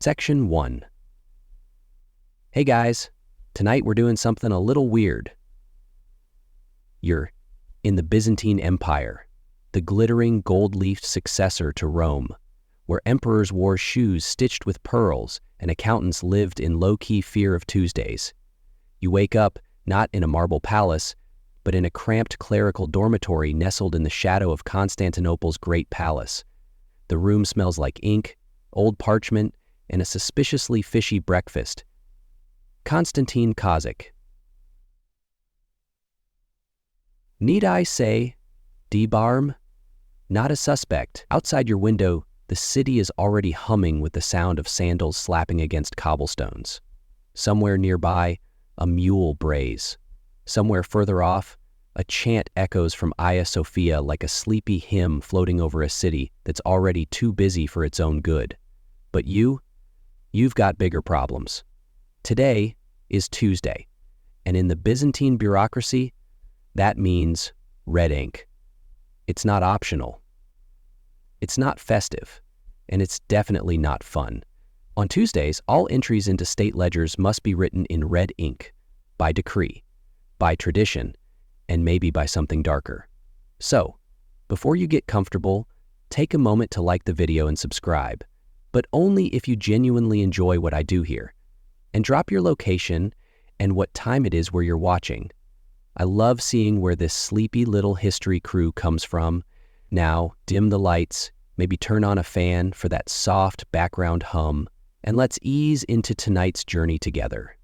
Section 1. Hey guys, tonight we're doing something a little weird. You're in the Byzantine Empire, the glittering gold-leafed successor to Rome, where emperors wore shoes stitched with pearls and accountants lived in low-key fear of Tuesdays. You wake up not in a marble palace, but in a cramped clerical dormitory nestled in the shadow of Constantinople's great palace. The room smells like ink, old parchment, and a suspiciously fishy breakfast. Konstantin Kozik. Need I say, D-Barm? Not a suspect. Outside your window, the city is already humming with the sound of sandals slapping against cobblestones. Somewhere nearby, a mule brays. Somewhere further off, a chant echoes from Hagia Sophia like a sleepy hymn floating over a city that's already too busy for its own good. But you've got bigger problems. Today is Tuesday, and in the Byzantine bureaucracy, that means red ink. It's not optional. It's not festive, and it's definitely not fun. On Tuesdays, all entries into state ledgers must be written in red ink, by decree, by tradition, and maybe by something darker. So, before you get comfortable, take a moment to like the video and subscribe, but only if you genuinely enjoy what I do here. And drop your location and what time it is where you're watching. I love seeing where this sleepy little history crew comes from. Now, dim the lights, maybe turn on a fan for that soft background hum, and let's ease into tonight's journey together.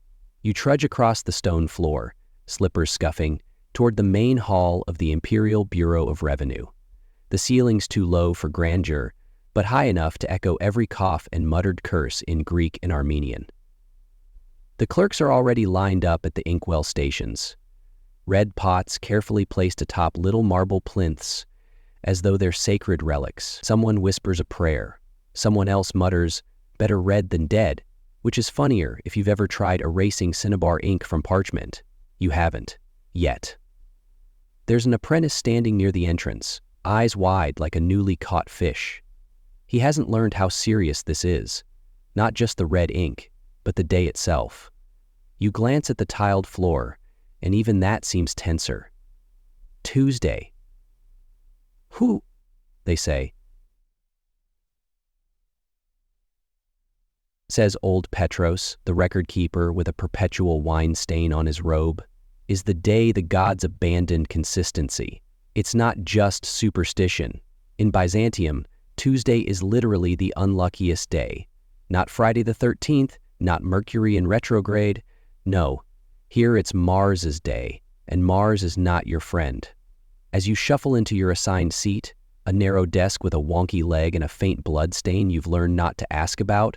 You trudge across the stone floor, slippers scuffing, toward the main hall of the Imperial Bureau of Revenue. The ceiling's too low for grandeur, but high enough to echo every cough and muttered curse in Greek and Armenian. The clerks are already lined up at the inkwell stations. Red pots carefully placed atop little marble plinths, as though they're sacred relics. Someone whispers a prayer. Someone else mutters, "Better red than dead," which is funnier if you've ever tried erasing cinnabar ink from parchment. You haven't. Yet. There's an apprentice standing near the entrance, eyes wide like a newly caught fish. He hasn't learned how serious this is. Not just the red ink, but the day itself. You glance at the tiled floor, and even that seems tenser. Tuesday. Who? They say. Says old Petros, the record keeper with a perpetual wine stain on his robe, is the day the gods abandoned consistency. It's not just superstition. In Byzantium, Tuesday is literally the unluckiest day. Not Friday the 13th, not Mercury in retrograde. No, here it's Mars's day, and Mars is not your friend. As you shuffle into your assigned seat, a narrow desk with a wonky leg and a faint blood stain you've learned not to ask about,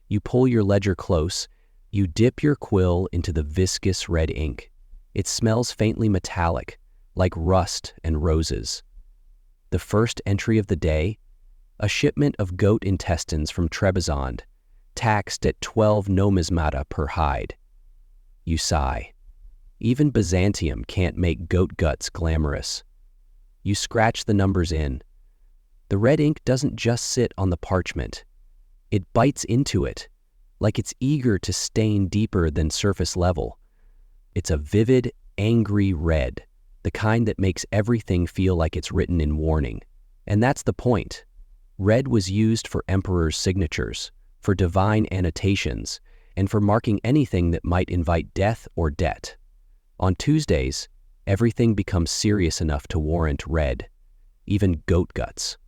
you pull your ledger close, you dip your quill into the viscous red ink. It smells faintly metallic, like rust and roses. The first entry of the day, a shipment of goat intestines from Trebizond, taxed at 12 nomismata per hide. You sigh. Even Byzantium can't make goat guts glamorous. You scratch the numbers in. The red ink doesn't just sit on the parchment. It bites into it, like it's eager to stain deeper than surface level. It's a vivid, angry red, the kind that makes everything feel like it's written in warning. And that's the point. Red was used for emperors' signatures, for divine annotations, and for marking anything that might invite death or debt. On Tuesdays, everything becomes serious enough to warrant red, even goat guts.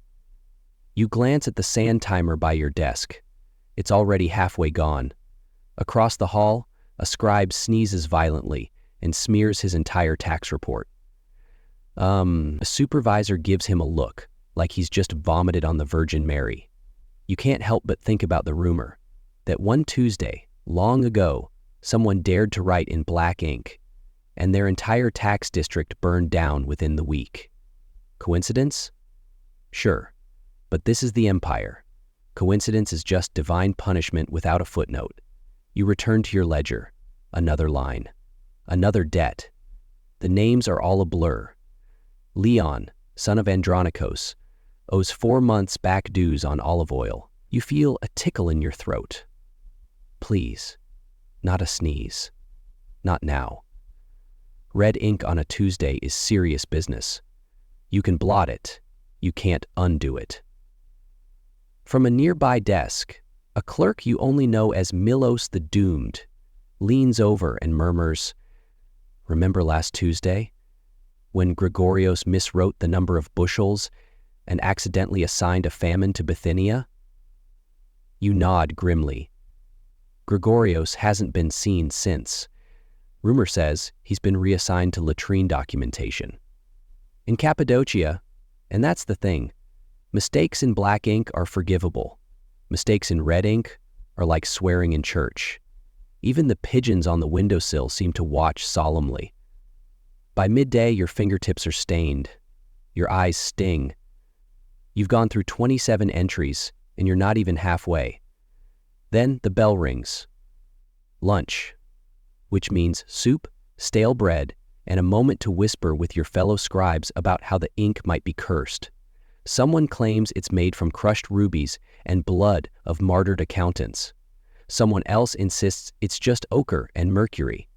You glance at the sand timer by your desk. It's already halfway gone. Across the hall, a scribe sneezes violently and smears his entire tax report. A supervisor gives him a look, like he's just vomited on the Virgin Mary. You can't help but think about the rumor that one Tuesday, long ago, someone dared to write in black ink, and their entire tax district burned down within the week. Coincidence? Sure, but this is the empire. Coincidence is just divine punishment without a footnote. You return to your ledger. Another line. Another debt. The names are all a blur. Leon, son of Andronikos, owes 4 months back dues on olive oil. You feel a tickle in your throat. Please, not a sneeze. Not now. Red ink on a Tuesday is serious business. You can blot it. You can't undo it. From a nearby desk, a clerk you only know as Milos the Doomed leans over and murmurs, "Remember last Tuesday, when Gregorios miswrote the number of bushels and accidentally assigned a famine to Bithynia?" You nod grimly. Gregorios hasn't been seen since. Rumor says he's been reassigned to latrine documentation. In Cappadocia, and that's the thing, mistakes in black ink are forgivable. Mistakes in red ink are like swearing in church. Even the pigeons on the windowsill seem to watch solemnly. By midday, your fingertips are stained. Your eyes sting. You've gone through 27 entries, and you're not even halfway. Then the bell rings. Lunch, which means soup, stale bread, and a moment to whisper with your fellow scribes about how the ink might be cursed. Someone claims it's made from crushed rubies and blood of martyred accountants. Someone else insists it's just ochre and mercury.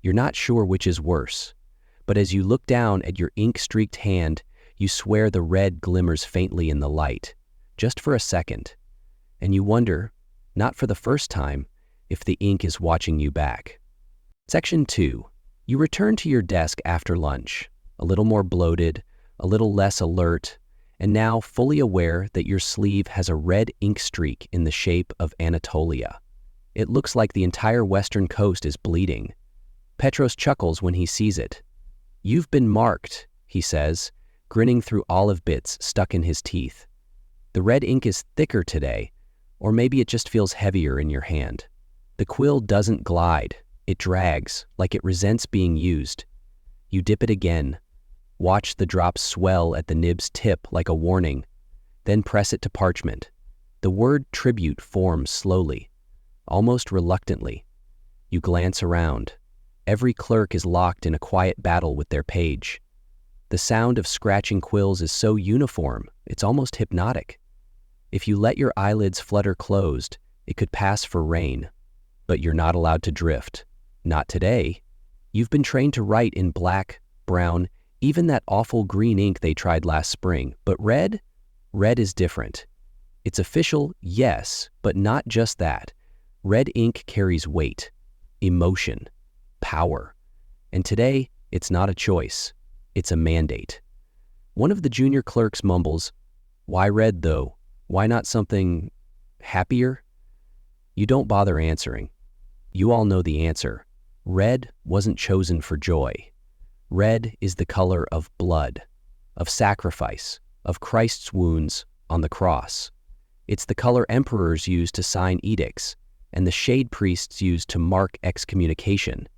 You're not sure which is worse, but as you look down at your ink-streaked hand, you swear the red glimmers faintly in the light, just for a second, and you wonder, not for the first time, if the ink is watching you back. Section 2. You return to your desk after lunch, a little more bloated, a little less alert, and now fully aware that your sleeve has a red ink streak in the shape of Anatolia. It looks like the entire western coast is bleeding. Petros chuckles when he sees it. "You've been marked," he says, grinning through olive bits stuck in his teeth. The red ink is thicker today, or maybe it just feels heavier in your hand. The quill doesn't glide. It drags, like it resents being used. You dip it again. Watch the drops swell at the nib's tip like a warning. Then press it to parchment. The word tribute forms slowly, almost reluctantly. You glance around. Every clerk is locked in a quiet battle with their page. The sound of scratching quills is so uniform, it's almost hypnotic. If you let your eyelids flutter closed, it could pass for rain. But you're not allowed to drift. Not today. You've been trained to write in black, brown, even that awful green ink they tried last spring. But red? Red is different. It's official, yes, but not just that. Red ink carries weight, emotion, power. And today, it's not a choice. It's a mandate. One of the junior clerks mumbles, "Why red, though? Why not something happier?" You don't bother answering. You all know the answer. Red wasn't chosen for joy. Red is the color of blood, of sacrifice, of Christ's wounds on the cross. It's the color emperors used to sign edicts, and the shade priests used to mark excommunication.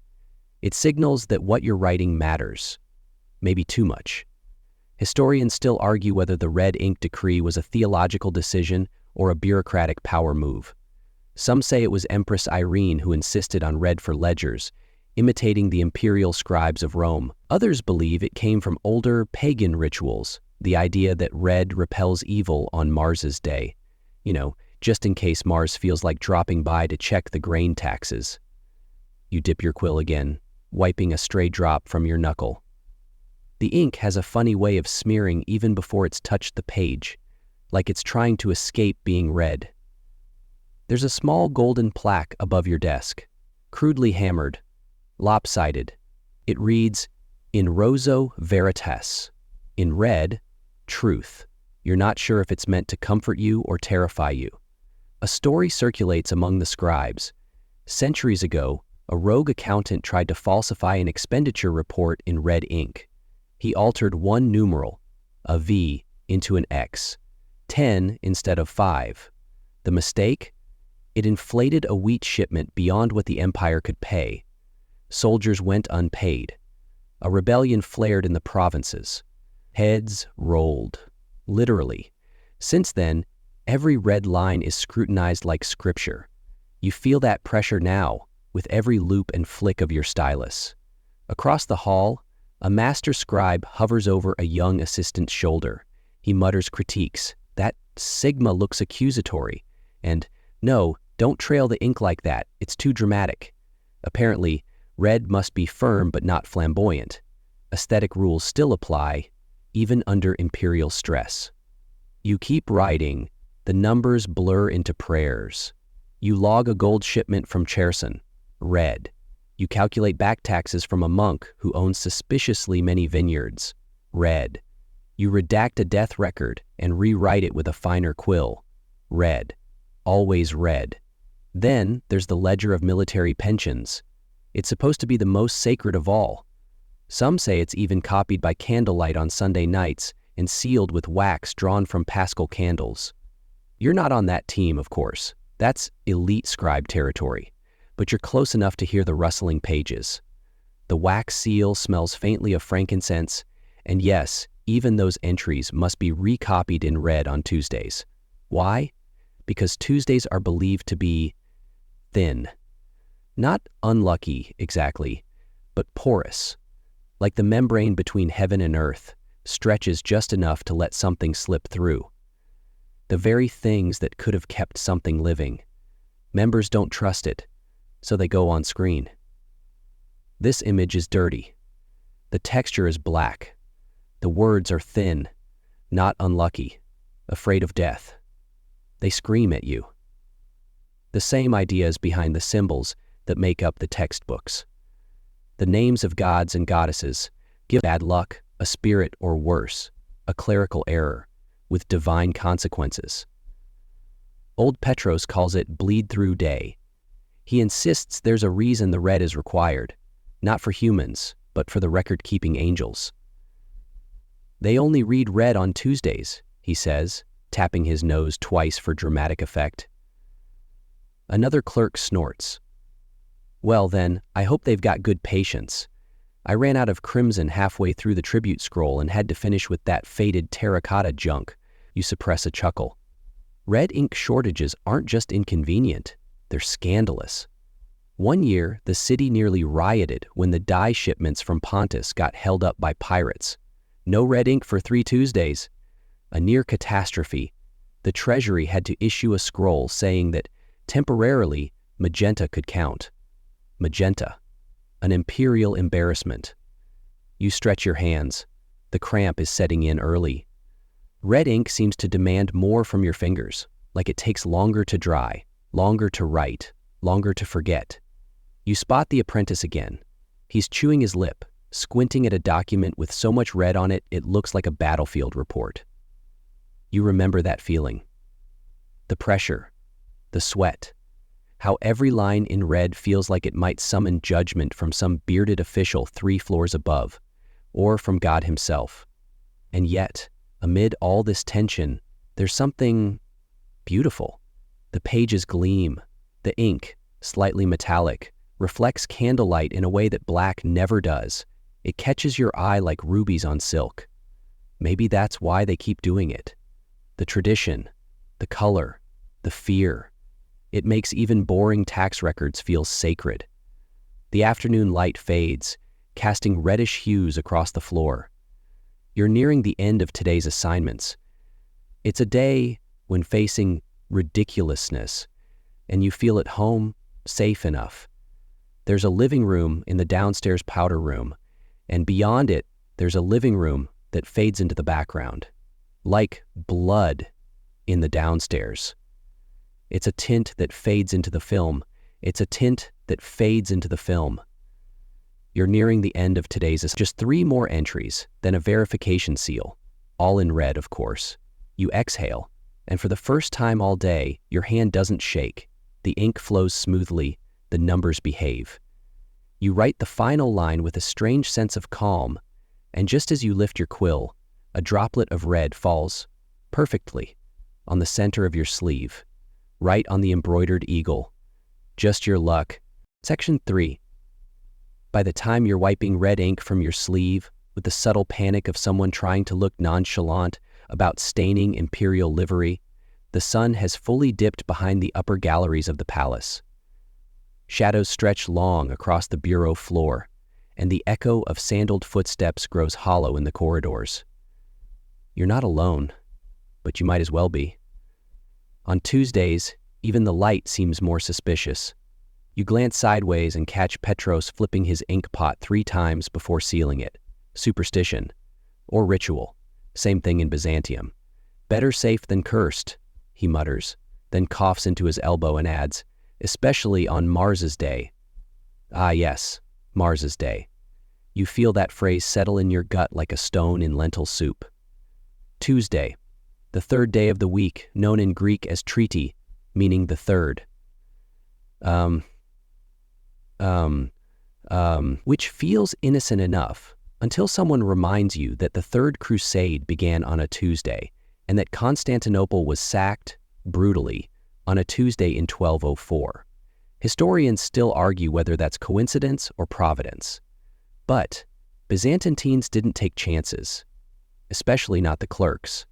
It signals that what you're writing matters. Maybe too much. Historians still argue whether the red ink decree was a theological decision or a bureaucratic power move. Some say it was Empress Irene who insisted on red for ledgers, imitating the imperial scribes of Rome. Others believe it came from older pagan rituals, the idea that red repels evil on Mars's day. Just in case Mars feels like dropping by to check the grain taxes. You dip your quill again, wiping a stray drop from your knuckle. The ink has a funny way of smearing even before it's touched the page, like it's trying to escape being read. There's a small golden plaque above your desk, crudely hammered, lopsided. It reads, "In roso veritas." In red, truth. You're not sure if it's meant to comfort you or terrify you. A story circulates among the scribes. Centuries ago, a rogue accountant tried to falsify an expenditure report in red ink. He altered one numeral, a V, into an X, 10 instead of 5. The mistake? It inflated a wheat shipment beyond what the empire could pay. Soldiers went unpaid. A rebellion flared in the provinces. Heads rolled. Literally. Since then, every red line is scrutinized like scripture. You feel that pressure now, with every loop and flick of your stylus. Across the hall, a master scribe hovers over a young assistant's shoulder. He mutters critiques. That sigma looks accusatory. And, no, Don't trail the ink like that, it's too dramatic. Apparently, red must be firm but not flamboyant. Aesthetic rules still apply, even under imperial stress. You keep writing, the numbers blur into prayers. You log a gold shipment from Cherson, red. You calculate back taxes from a monk who owns suspiciously many vineyards, red. You redact a death record and rewrite it with a finer quill, red. Always red. Then there's the ledger of military pensions. It's supposed to be the most sacred of all. Some say it's even copied by candlelight on Sunday nights and sealed with wax drawn from Paschal candles. You're not on that team, of course. That's elite scribe territory. But you're close enough to hear the rustling pages. The wax seal smells faintly of frankincense, and yes, even those entries must be recopied in red on Tuesdays. Why? Because Tuesdays are believed to be thin. Not unlucky, exactly, but porous. Like the membrane between heaven and earth, stretches just enough to let something slip through. The very things that could have kept something living. Members don't trust it, so they go on screen. This image is dirty. The texture is black. The words are thin, not unlucky, afraid of death. They scream at you. The same idea is behind the symbols that make up the textbooks. The names of gods and goddesses give bad luck, a spirit, or worse, a clerical error, with divine consequences. Old Petros calls it bleed-through day. He insists there's a reason the red is required, not for humans, but for the record-keeping angels. They only read red on Tuesdays, he says, tapping his nose twice for dramatic effect. Another clerk snorts. Well then, I hope they've got good patience. I ran out of crimson halfway through the tribute scroll and had to finish with that faded terracotta junk. You suppress a chuckle. Red ink shortages aren't just inconvenient, they're scandalous. One year, the city nearly rioted when the dye shipments from Pontus got held up by pirates. No red ink for 3 Tuesdays. A near catastrophe. The treasury had to issue a scroll saying that, temporarily, magenta could count. Magenta. An imperial embarrassment. You stretch your hands. The cramp is setting in early. Red ink seems to demand more from your fingers, like it takes longer to dry, longer to write, longer to forget. You spot the apprentice again. He's chewing his lip, squinting at a document with so much red on it it looks like a battlefield report. You remember that feeling. The pressure, the sweat, how every line in red feels like it might summon judgment from some bearded official 3 floors above, or from God himself. And yet, amid all this tension, there's something beautiful. The pages gleam. The ink, slightly metallic, reflects candlelight in a way that black never does. It catches your eye like rubies on silk. Maybe that's why they keep doing it. The tradition, the color, the fear. It makes even boring tax records feel sacred. The afternoon light fades, casting reddish hues across the floor. You're nearing the end of today's assignments. It's a day when facing ridiculousness, and you feel at home, safe enough. There's a living room in the downstairs powder room, and beyond it, there's a living room that fades into the background, like blood in the downstairs. It's a tint that fades into the film. It's a tint that fades into the film. You're nearing the end of today's just 3 more entries, then a verification seal, all in red, of course. You exhale, and for the first time all day, your hand doesn't shake. The ink flows smoothly, the numbers behave. You write the final line with a strange sense of calm, and just as you lift your quill, a droplet of red falls, perfectly, on the center of your sleeve, right on the embroidered eagle. Just your luck. Section 3. By the time you're wiping red ink from your sleeve, with the subtle panic of someone trying to look nonchalant about staining imperial livery, the sun has fully dipped behind the upper galleries of the palace. Shadows stretch long across the bureau floor, and the echo of sandaled footsteps grows hollow in the corridors. You're not alone, but you might as well be. On Tuesdays, Even the light seems more suspicious. You glance sideways and catch Petros flipping his ink pot 3 times before sealing it. Superstition. Or ritual. Same thing in Byzantium. Better safe than cursed, he mutters, then coughs into his elbow and adds, especially on Mars's day. Ah yes, Mars's day. You feel that phrase settle in your gut like a stone in lentil soup. Tuesday, the 3rd day of the week, known in Greek as Triti, meaning the 3rd. Which feels innocent enough until someone reminds you that the Third Crusade began on a Tuesday and that Constantinople was sacked, brutally, on a Tuesday in 1204. Historians still argue whether that's coincidence or providence. But Byzantines didn't take chances, especially not the clerks.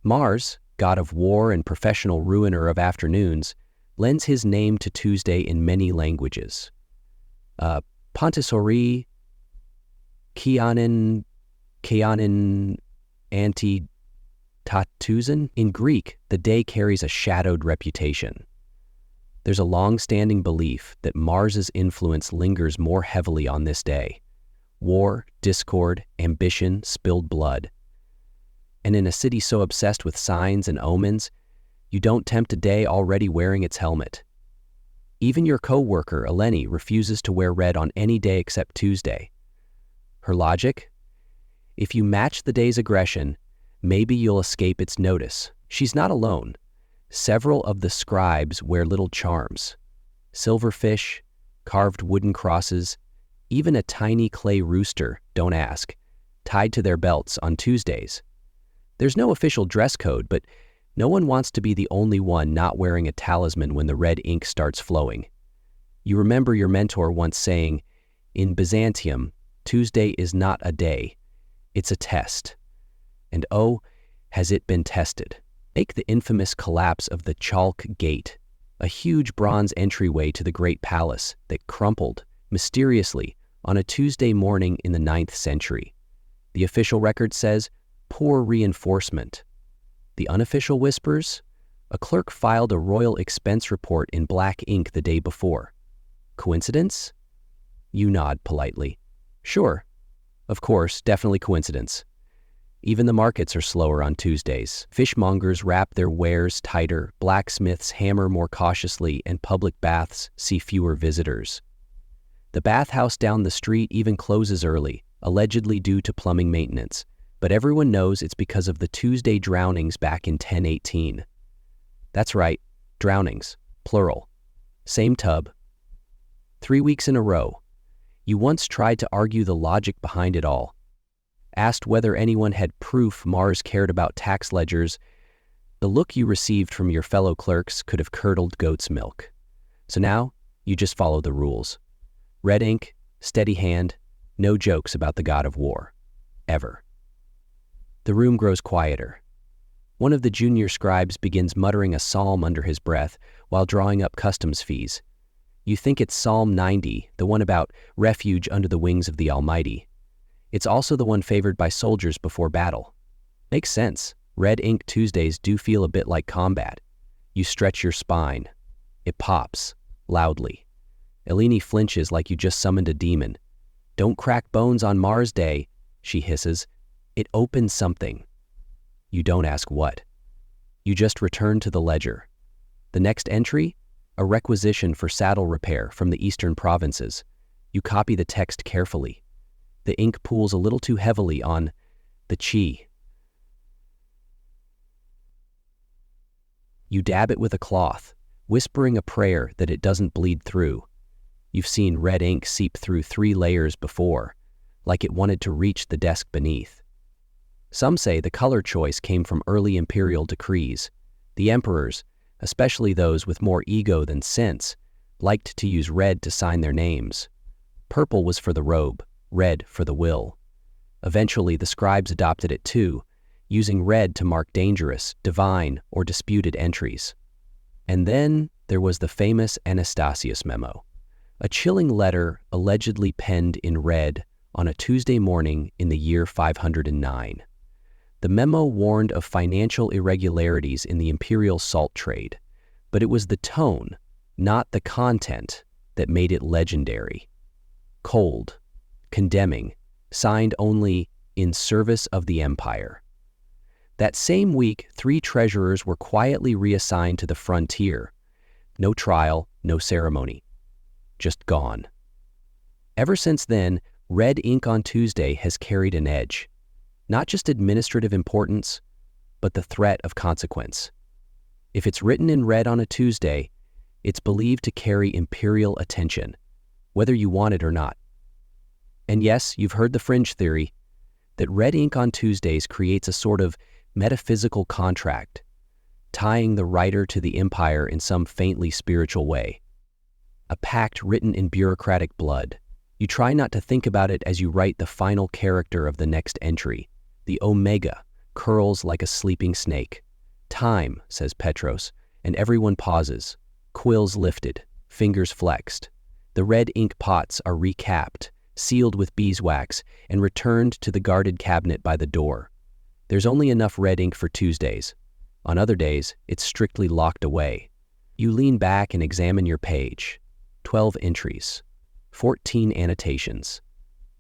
Mars, god of war and professional ruiner of afternoons, lends his name to Tuesday in many languages. Pontisori, Kianin, Anti-Tatuzan. In Greek, the day carries a shadowed reputation. There's a long-standing belief that Mars's influence lingers more heavily on this day. War, discord, ambition, spilled blood. And in a city so obsessed with signs and omens, you don't tempt a day already wearing its helmet. Even your co-worker, Eleni, refuses to wear red on any day except Tuesday. Her logic? If you match the day's aggression, maybe you'll escape its notice. She's not alone. Several of the scribes wear little charms. Silverfish, carved wooden crosses, even a tiny clay rooster, don't ask, tied to their belts on Tuesdays. There's no official dress code, but no one wants to be the only one not wearing a talisman when the red ink starts flowing. You remember your mentor once saying, in Byzantium, Tuesday is not a day, it's a test. And oh, has it been tested. Take the infamous collapse of the Chalk Gate, a huge bronze entryway to the Great Palace that crumpled, mysteriously, on a Tuesday morning in the 9th century. The official record says, poor reinforcement. The unofficial whispers? A clerk filed a royal expense report in black ink the day before. Coincidence? You nod politely. Sure. Of course, definitely coincidence. Even the markets are slower on Tuesdays. Fishmongers wrap their wares tighter, blacksmiths hammer more cautiously, and public baths see fewer visitors. The bathhouse down the street even closes early, allegedly due to plumbing maintenance, but everyone knows it's because of the Tuesday drownings back in 1018. That's right, drownings, plural. Same tub. 3 weeks in a row. You once tried to argue the logic behind it all. Asked whether anyone had proof Mars cared about tax ledgers. The look you received from your fellow clerks could have curdled goat's milk. So now, you just follow the rules. Red ink, steady hand, no jokes about the god of war. Ever. The room grows quieter. One of the junior scribes begins muttering a psalm under his breath while drawing up customs fees. You think it's Psalm 90, the one about refuge under the wings of the Almighty. It's also the one favored by soldiers before battle. Makes sense. Red ink Tuesdays do feel a bit like combat. You stretch your spine. It pops, loudly. Eleni flinches like you just summoned a demon. Don't crack bones on Mars Day, she hisses. It opens something. You don't ask what. You just return to the ledger. The next entry? A requisition for saddle repair from the eastern provinces. You copy the text carefully. The ink pools a little too heavily on the chi. You dab it with a cloth, whispering a prayer that it doesn't bleed through. You've seen red ink seep through 3 layers before, like it wanted to reach the desk beneath. Some say the color choice came from early imperial decrees. The emperors, especially those with more ego than sense, liked to use red to sign their names. Purple was for the robe, red for the will. Eventually, the scribes adopted it too, using red to mark dangerous, divine, or disputed entries. And then there was the famous Anastasius memo, a chilling letter allegedly penned in red on a Tuesday morning in the year 509. The memo warned of financial irregularities in the imperial salt trade, But it was the tone, not the content, that made it legendary. Cold, condemning, signed only "in service of the empire." That same week, 3 treasurers were quietly reassigned to the frontier. No trial, no ceremony. Just gone. Ever since then, red ink on Tuesday has carried an edge. Not just administrative importance, but the threat of consequence. If it's written in red on a Tuesday, it's believed to carry imperial attention, whether you want it or not. And yes, you've heard the fringe theory that red ink on Tuesdays creates a sort of metaphysical contract, tying the writer to the empire in some faintly spiritual way. A pact written in bureaucratic blood. You try not to think about it as you write the final character of the next entry. The Omega curls like a sleeping snake. "Time," says Petros, and everyone pauses. Quills lifted, fingers flexed. The red ink pots are recapped, sealed with beeswax, and returned to the guarded cabinet by the door. There's only enough red ink for Tuesdays. On other days, it's strictly locked away. You lean back and examine your page. 12 entries, 14 annotations.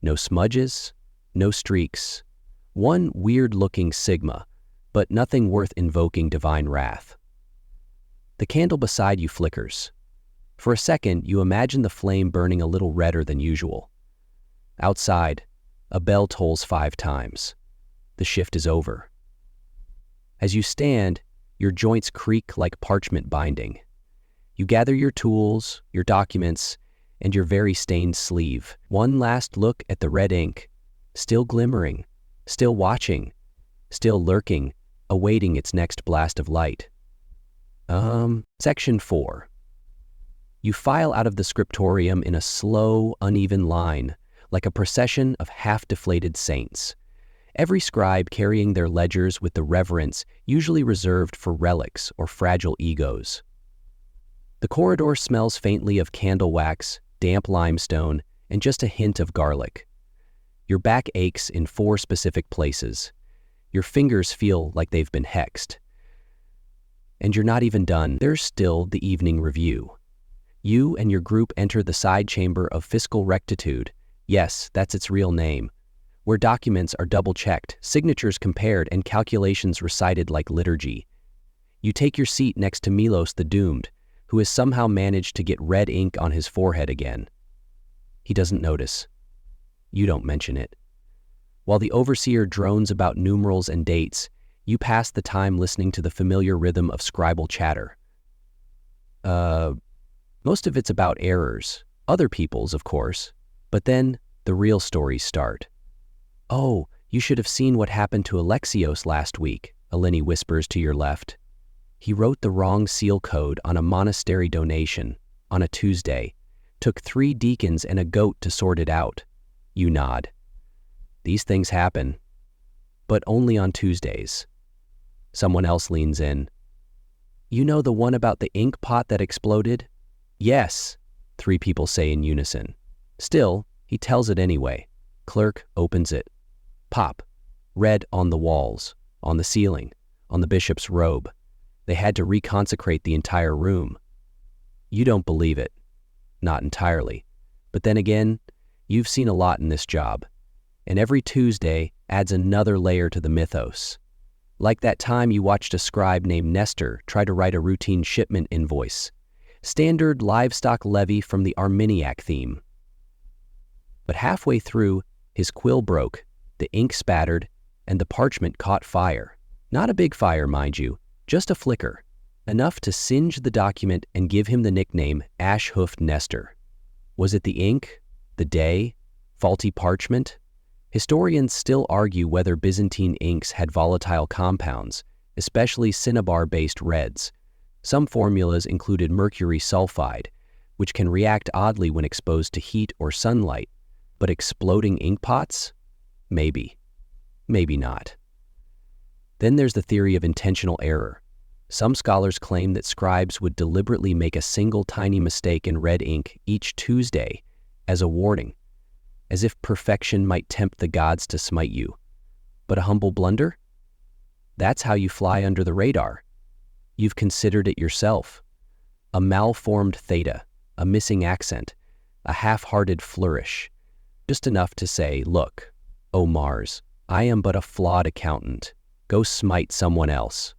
No smudges, no streaks. One weird-looking sigma, but nothing worth invoking divine wrath. The candle beside you flickers. For a second, you imagine the flame burning a little redder than usual. Outside, a bell tolls 5 times. The shift is over. As you stand, your joints creak like parchment binding. You gather your tools, your documents, and your very stained sleeve. One last look at the red ink, still glimmering, still watching, still lurking, awaiting its next blast of light. Section 4. You file out of the scriptorium in a slow, uneven line, like a procession of half-deflated saints. Every scribe carrying their ledgers with the reverence usually reserved for relics or fragile egos. The corridor smells faintly of candle wax, damp limestone, and just a hint of garlic. Your back aches in 4 specific places. Your fingers feel like they've been hexed. And you're not even done. There's still the evening review. You and your group enter the side chamber of fiscal rectitude. Yes, that's its real name, where documents are double-checked, signatures compared, and calculations recited like liturgy. You take your seat next to Milos the Doomed, who has somehow managed to get red ink on his forehead again. He doesn't notice. You don't mention it. While the overseer drones about numerals and dates, you pass the time listening to the familiar rhythm of scribal chatter. Most of it's about errors, other people's, of course, but then the real stories start. "Oh, you should have seen what happened to Alexios last week," Eleni whispers to your left. "He wrote the wrong seal code on a monastery donation on a Tuesday. Took 3 deacons and a goat to sort it out." You nod. These things happen, but only on Tuesdays. Someone else leans in. "You know the one about the ink pot that exploded?" "Yes," 3 people say in unison. Still, he tells it anyway. Clerk opens it. Pop. Red on the walls, on the ceiling, on the bishop's robe. They had to reconsecrate the entire room. You don't believe it. Not entirely. But then again, you've seen a lot in this job. And every Tuesday adds another layer to the mythos. Like that time you watched a scribe named Nestor try to write a routine shipment invoice. Standard livestock levy from the Arminiac theme. But halfway through, his quill broke, the ink spattered, and the parchment caught fire. Not a big fire, mind you, just a flicker. Enough to singe the document and give him the nickname Ash-Hoofed Nestor. Was it the ink? The day? Faulty parchment? Historians still argue whether Byzantine inks had volatile compounds, especially cinnabar-based reds. Some formulas included mercury sulfide, which can react oddly when exposed to heat or sunlight. But exploding ink pots? Maybe. Maybe not. Then there's the theory of intentional error. Some scholars claim that scribes would deliberately make a single tiny mistake in red ink each Tuesday as a warning, as if perfection might tempt the gods to smite you. But a humble blunder? That's how you fly under the radar. You've considered it yourself. A malformed theta, a missing accent, a half-hearted flourish. Just enough to say, look, O Mars, I am but a flawed accountant. Go smite someone else.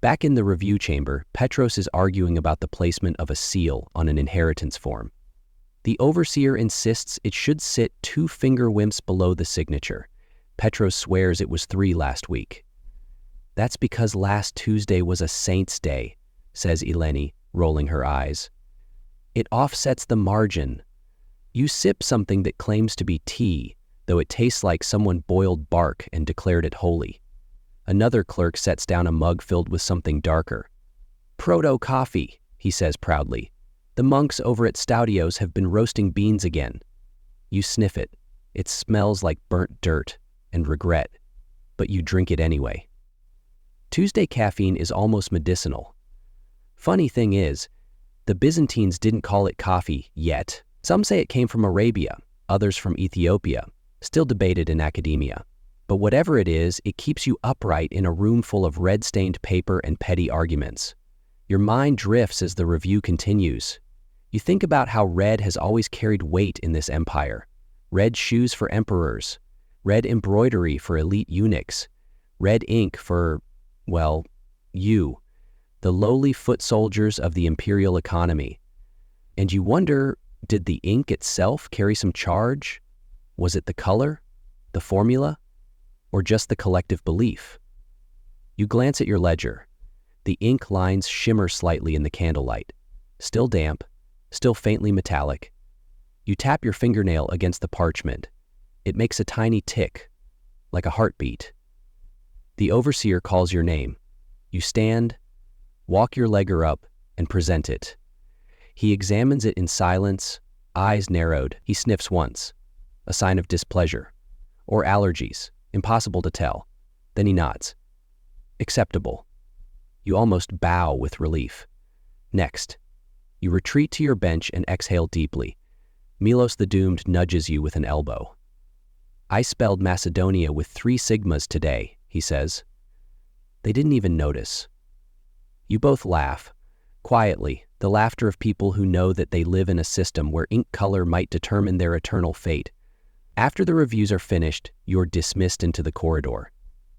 Back in the review chamber, Petros is arguing about the placement of a seal on an inheritance form. The overseer insists it should sit 2 finger wimps below the signature. Petros swears it was 3 last week. That's because last Tuesday was a saint's day, says Eleni, rolling her eyes. It offsets the margin. You sip something that claims to be tea, though it tastes like someone boiled bark and declared it holy. Another clerk sets down a mug filled with something darker. Proto-coffee, he says proudly. The monks over at Staudio's have been roasting beans again. You sniff it. It smells like burnt dirt and regret, but you drink it anyway. Tuesday caffeine is almost medicinal. Funny thing is, the Byzantines didn't call it coffee yet. Some say it came from Arabia, others from Ethiopia, still debated in academia. But whatever it is, it keeps you upright in a room full of red-stained paper and petty arguments. Your mind drifts as the review continues. You think about how red has always carried weight in this empire. Red shoes for emperors, red embroidery for elite eunuchs, red ink for, well, you, the lowly foot soldiers of the imperial economy. And you wonder, did the ink itself carry some charge? Was it the color, the formula, or just the collective belief? You glance at your ledger. The ink lines shimmer slightly in the candlelight. Still damp, still faintly metallic. You tap your fingernail against the parchment. It makes a tiny tick, like a heartbeat. The overseer calls your name. You stand, walk your ledger up, and present it. He examines it in silence, eyes narrowed. He sniffs once, a sign of displeasure, or allergies, impossible to tell. Then he nods. Acceptable. You almost bow with relief. Next, you retreat to your bench and exhale deeply. Milos the Doomed nudges you with an elbow. I spelled Macedonia with 3 sigmas today, he says. They didn't even notice. You both laugh, quietly, the laughter of people who know that they live in a system where ink color might determine their eternal fate. After the reviews are finished, you're dismissed into the corridor.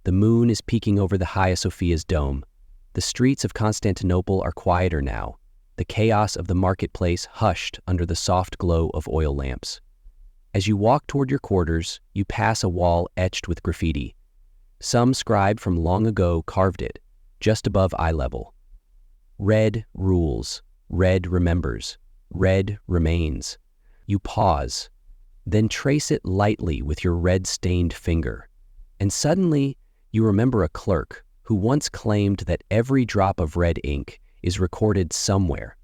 The moon is peeking over the Hagia Sophia's dome. The streets of Constantinople are quieter now, the chaos of the marketplace hushed under the soft glow of oil lamps. As you walk toward your quarters, you pass a wall etched with graffiti. Some scribe from long ago carved it, just above eye level. Red rules, red remembers, red remains. You pause, then trace it lightly with your red-stained finger. And suddenly, you remember a clerk who once claimed that every drop of red ink is recorded somewhere,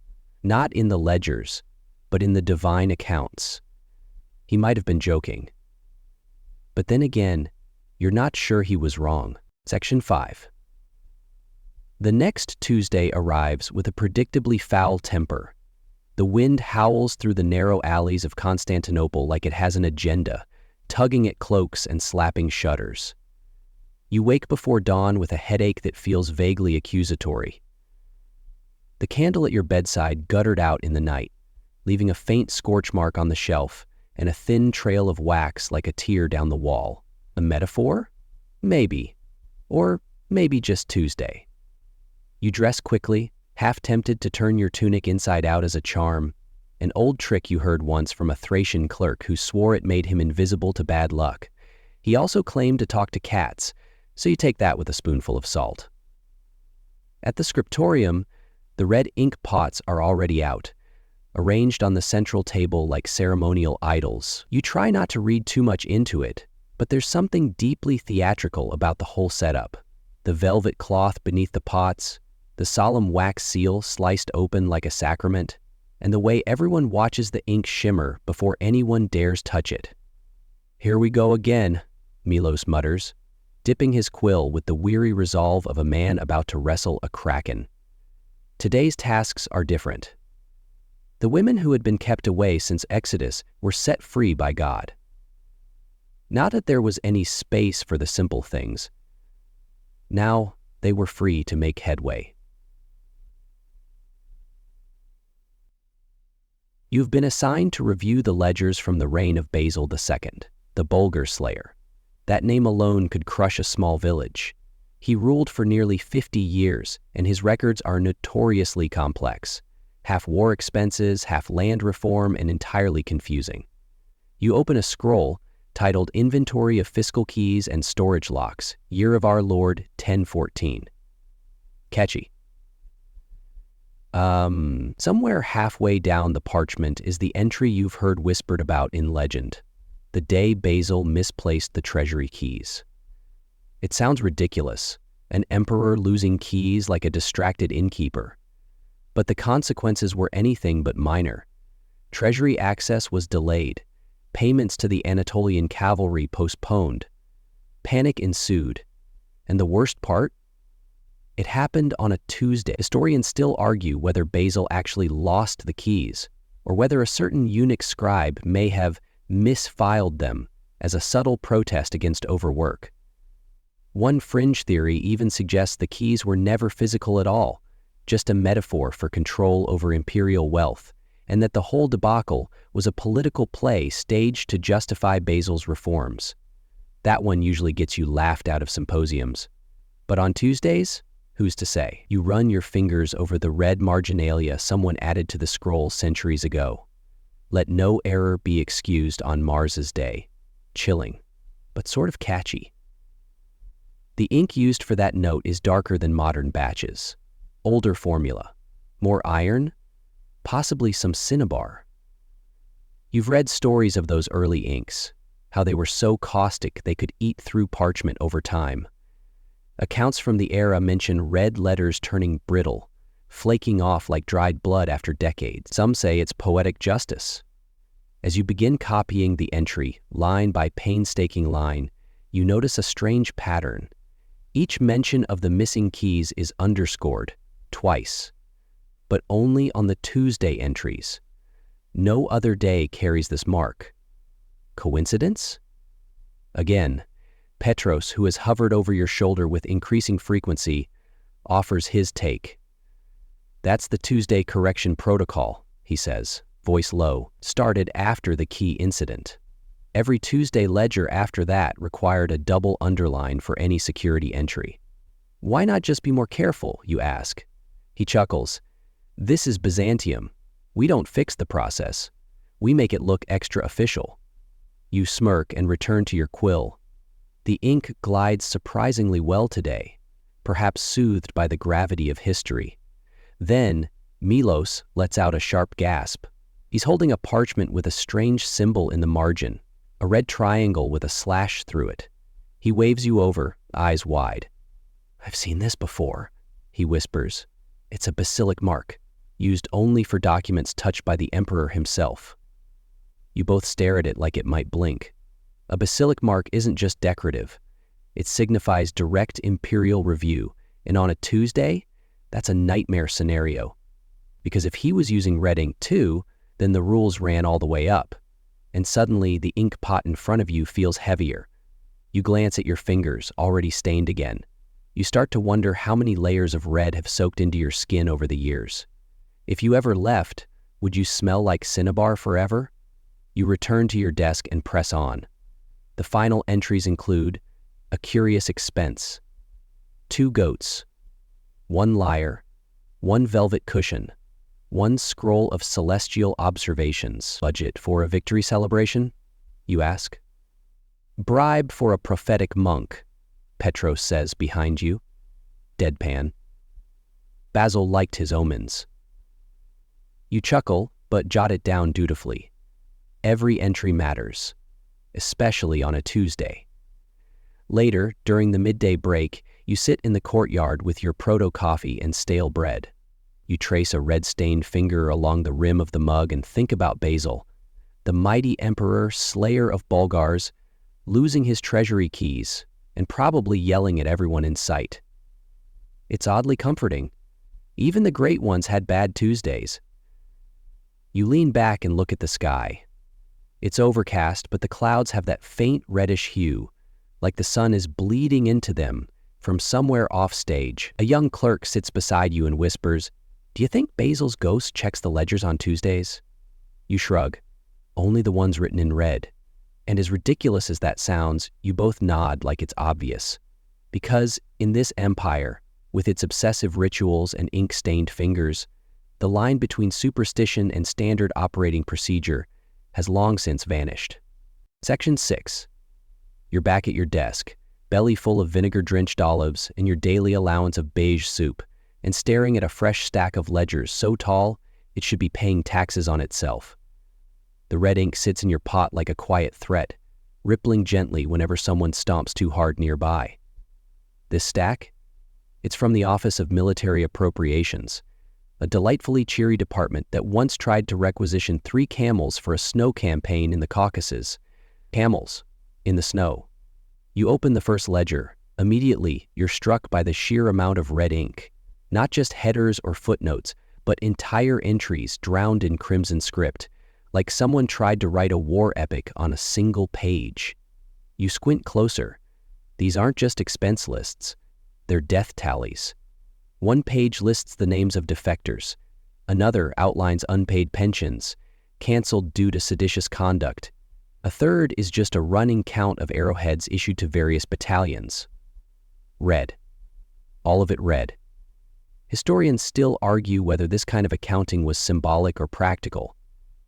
not in the ledgers, but in the divine accounts. He might have been joking. But then again, you're not sure he was wrong. Section 5. The next Tuesday arrives with a predictably foul temper. The wind howls through the narrow alleys of Constantinople like it has an agenda, tugging at cloaks and slapping shutters. You wake before dawn with a headache that feels vaguely accusatory. The candle at your bedside guttered out in the night, leaving a faint scorch mark on the shelf and a thin trail of wax like a tear down the wall. A metaphor? Maybe. Or maybe just Tuesday. You dress quickly, half tempted to turn your tunic inside out as a charm, an old trick you heard once from a Thracian clerk who swore it made him invisible to bad luck. He also claimed to talk to cats, so you take that with a spoonful of salt. At the scriptorium, the red ink pots are already out, arranged on the central table like ceremonial idols. You try not to read too much into it, but there's something deeply theatrical about the whole setup. The velvet cloth beneath the pots, the solemn wax seal sliced open like a sacrament, and the way everyone watches the ink shimmer before anyone dares touch it. "Here we go again," Milos mutters, dipping his quill with the weary resolve of a man about to wrestle a kraken. Today's tasks are different. The women who had been kept away since Exodus were set free by God. Not that there was any space for the simple things. Now they were free to make headway. You've been assigned to review the ledgers from the reign of Basil II, the Bulgar Slayer. That name alone could crush a small village. He ruled for nearly 50 years, and his records are notoriously complex. Half war expenses, half land reform, and entirely confusing. You open a scroll titled Inventory of Fiscal Keys and Storage Locks, Year of Our Lord 1014. Catchy. Somewhere halfway down the parchment is the entry you've heard whispered about in legend, the day Basil misplaced the treasury keys. It sounds ridiculous, an emperor losing keys like a distracted innkeeper. But the consequences were anything but minor. Treasury access was delayed, payments to the Anatolian cavalry postponed, panic ensued, and the worst part? It happened on a Tuesday. Historians still argue whether Basil actually lost the keys, or whether a certain eunuch scribe may have misfiled them as a subtle protest against overwork. One fringe theory even suggests the keys were never physical at all, just a metaphor for control over imperial wealth, and that the whole debacle was a political play staged to justify Basil's reforms. That one usually gets you laughed out of symposiums. But on Tuesdays, who's to say? You run your fingers over the red marginalia someone added to the scroll centuries ago. Let no error be excused on Mars's day. Chilling, but sort of catchy. The ink used for that note is darker than modern batches. Older formula. More iron? Possibly some cinnabar. You've read stories of those early inks, how they were so caustic they could eat through parchment over time. Accounts from the era mention red letters turning brittle, flaking off like dried blood after decades. Some say it's poetic justice. As you begin copying the entry, line by painstaking line, you notice a strange pattern. Each mention of the missing keys is underscored, twice, but only on the Tuesday entries. No other day carries this mark. Coincidence? Again, Petros, who has hovered over your shoulder with increasing frequency, offers his take. That's the Tuesday correction protocol, he says, voice low, started after the key incident. Every Tuesday ledger after that required a double underline for any security entry. Why not just be more careful, you ask? He chuckles. This is Byzantium. We don't fix the process. We make it look extra official. You smirk and return to your quill. The ink glides surprisingly well today, perhaps soothed by the gravity of history. Then, Milos lets out a sharp gasp. He's holding a parchment with a strange symbol in the margin, a red triangle with a slash through it. He waves you over, eyes wide. I've seen this before, he whispers. It's a basilic mark, used only for documents touched by the emperor himself. You both stare at it like it might blink. A basilic mark isn't just decorative. It signifies direct imperial review, and on a Tuesday, that's a nightmare scenario. Because if he was using red ink too, then the rules ran all the way up. And suddenly, the ink pot in front of you feels heavier. You glance at your fingers, already stained again. You start to wonder how many layers of red have soaked into your skin over the years. If you ever left, would you smell like cinnabar forever? You return to your desk and press on. The final entries include a curious expense, 2 goats, 1 lyre, 1 velvet cushion, 1 scroll of celestial observations. Budget for a victory celebration? You ask. Bribe for a prophetic monk, Petros says behind you. Deadpan. Basil liked his omens. You chuckle, but jot it down dutifully. Every entry matters, especially on a Tuesday. Later, during the midday break, you sit in the courtyard with your proto-coffee and stale bread. You trace a red-stained finger along the rim of the mug and think about Basil, the mighty emperor, slayer of Bulgars, losing his treasury keys and probably yelling at everyone in sight. It's oddly comforting. Even the great ones had bad Tuesdays. You lean back and look at the sky. It's overcast, but the clouds have that faint reddish hue, like the sun is bleeding into them from somewhere off stage. A young clerk sits beside you and whispers, "Do you think Basil's ghost checks the ledgers on Tuesdays?" You shrug. Only the ones written in red. And as ridiculous as that sounds, you both nod like it's obvious. Because in this empire, with its obsessive rituals and ink-stained fingers, the line between superstition and standard operating procedure has long since vanished. Section 6. You're back at your desk, belly full of vinegar-drenched olives and your daily allowance of beige soup, and staring at a fresh stack of ledgers so tall it should be paying taxes on itself. The red ink sits in your pot like a quiet threat, rippling gently whenever someone stomps too hard nearby. This stack? It's from the Office of Military Appropriations, a delightfully cheery department that once tried to requisition 3 camels for a snow campaign in the Caucasus. Camels, in the snow. You open the first ledger. Immediately, you're struck by the sheer amount of red ink. Not just headers or footnotes, but entire entries drowned in crimson script, like someone tried to write a war epic on a single page. You squint closer. These aren't just expense lists. They're death tallies. One page lists the names of defectors. Another outlines unpaid pensions, canceled due to seditious conduct. A third is just a running count of arrowheads issued to various battalions. Red. All of it red. Historians still argue whether this kind of accounting was symbolic or practical.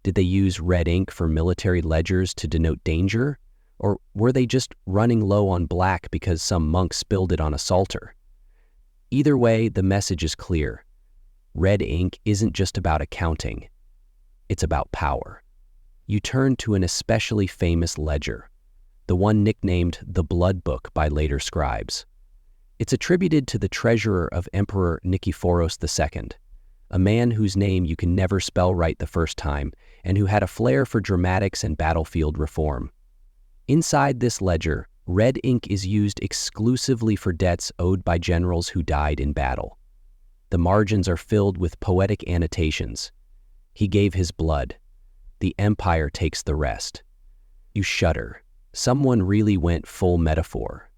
Did they use red ink for military ledgers to denote danger? Or were they just running low on black because some monk spilled it on a psalter? Either way, the message is clear. Red ink isn't just about accounting. It's about power. You turn to an especially famous ledger, the one nicknamed the Blood Book by later scribes. It's attributed to the treasurer of Emperor Nikephoros II, a man whose name you can never spell right the first time and who had a flair for dramatics and battlefield reform. Inside this ledger, red ink is used exclusively for debts owed by generals who died in battle. The margins are filled with poetic annotations. He gave his blood. The empire takes the rest. You shudder. Someone really went full metaphor.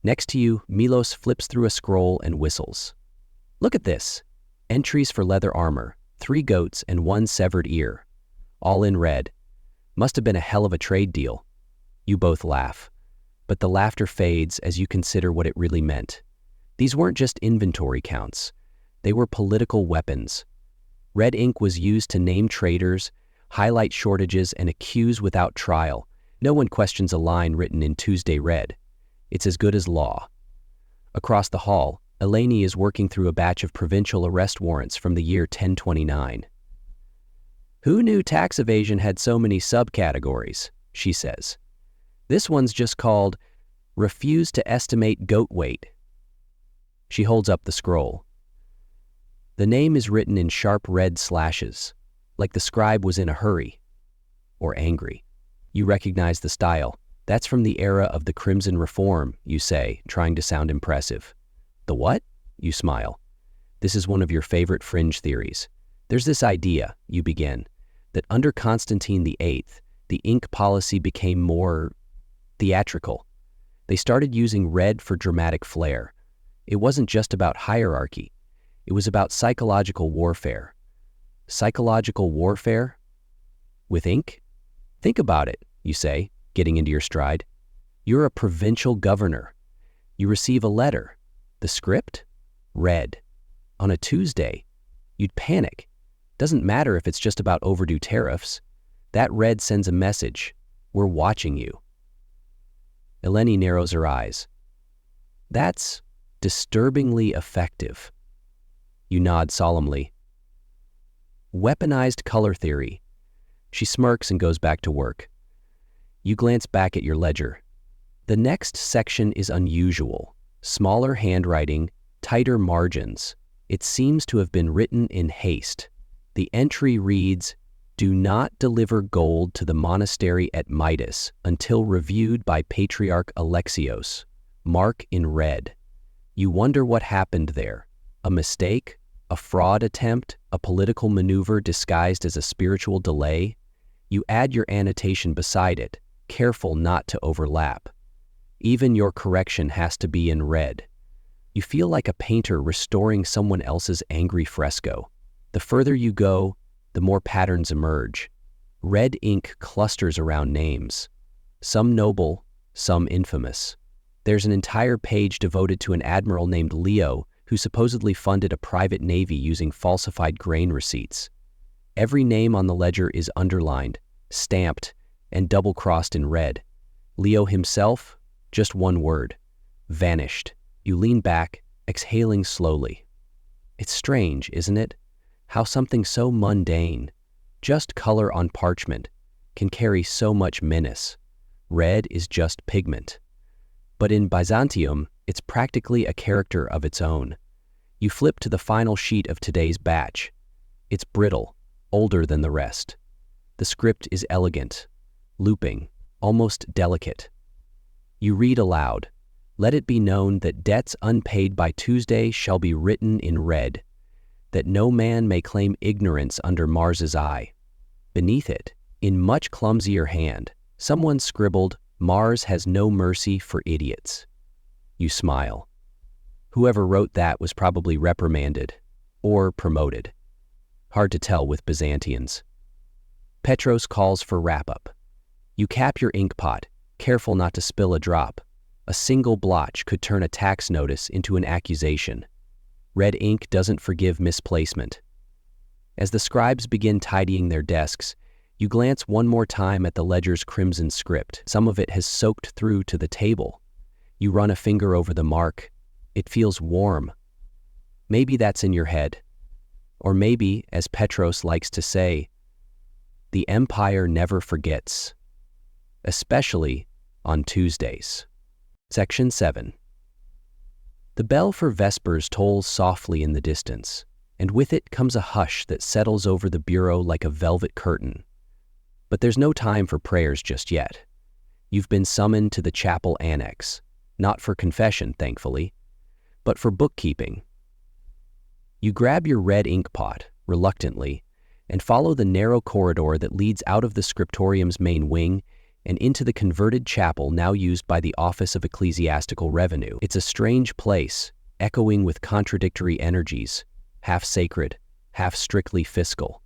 Next to you, Milos flips through a scroll and whistles. Look at this. Entries for leather armor, 3 goats and 1 severed ear. All in red. Must have been a hell of a trade deal. You both laugh. But the laughter fades as you consider what it really meant. These weren't just inventory counts. They were political weapons. Red ink was used to name traitors, highlight shortages, and accuse without trial. No one questions a line written in Tuesday red. It's as good as law. Across the hall, Eleni is working through a batch of provincial arrest warrants from the year 1029. Who knew tax evasion had so many subcategories, she says. This one's just called Refuse to Estimate Goat Weight. She holds up the scroll. The name is written in sharp red slashes, like the scribe was in a hurry or angry. You recognize the style. That's from the era of the Crimson Reform, you say, trying to sound impressive. The what? You smile. This is one of your favorite fringe theories. There's this idea, you begin, that under Constantine VIII, the ink policy became more theatrical. They started using red for dramatic flair. It wasn't just about hierarchy. It was about psychological warfare. Psychological warfare? With ink? Think about it, you say, getting into your stride. You're a provincial governor. You receive a letter. The script? Red. On a Tuesday, you'd panic. Doesn't matter if it's just about overdue tariffs. That red sends a message. We're watching you. Eleni narrows her eyes. That's disturbingly effective. You nod solemnly. Weaponized color theory. She smirks and goes back to work. You glance back at your ledger. The next section is unusual. Smaller handwriting, tighter margins. It seems to have been written in haste. The entry reads, "Do not deliver gold to the monastery at Midas until reviewed by Patriarch Alexios. Mark in red." You wonder what happened there. A mistake? A fraud attempt? A political maneuver disguised as a spiritual delay? You add your annotation beside it, careful not to overlap. Even your correction has to be in red. You feel like a painter restoring someone else's angry fresco. The further you go, the more patterns emerge. Red ink clusters around names, some noble, some infamous. There's an entire page devoted to an admiral named Leo who supposedly funded a private navy using falsified grain receipts. Every name on the ledger is underlined, stamped, and double-crossed in red. Leo himself, just one word: vanished. You lean back, exhaling slowly. It's strange, isn't it? How something so mundane, just color on parchment, can carry so much menace. Red is just pigment. But in Byzantium, it's practically a character of its own. You flip to the final sheet of today's batch. It's brittle, older than the rest. The script is elegant, looping, almost delicate. You read aloud, "Let it be known that debts unpaid by Tuesday shall be written in red, that no man may claim ignorance under Mars's eye." Beneath it, in much clumsier hand, someone scribbled, "Mars has no mercy for idiots." You smile. Whoever wrote that was probably reprimanded or promoted. Hard to tell with Byzantians. Petros calls for wrap-up. You cap your ink pot, careful not to spill a drop. A single blotch could turn a tax notice into an accusation. Red ink doesn't forgive misplacement. As the scribes begin tidying their desks, you glance one more time at the ledger's crimson script. Some of it has soaked through to the table. You run a finger over the mark. It feels warm. Maybe that's in your head. Or maybe, as Petros likes to say, the empire never forgets. Especially on Tuesdays. Section 7. The bell for Vespers tolls softly in the distance, and with it comes a hush that settles over the bureau like a velvet curtain. But there's no time for prayers just yet. You've been summoned to the chapel annex, not for confession, thankfully, but for bookkeeping. You grab your red ink pot, reluctantly, and follow the narrow corridor that leads out of the scriptorium's main wing and into the converted chapel now used by the Office of Ecclesiastical Revenue. It's a strange place, echoing with contradictory energies, half sacred, half strictly fiscal.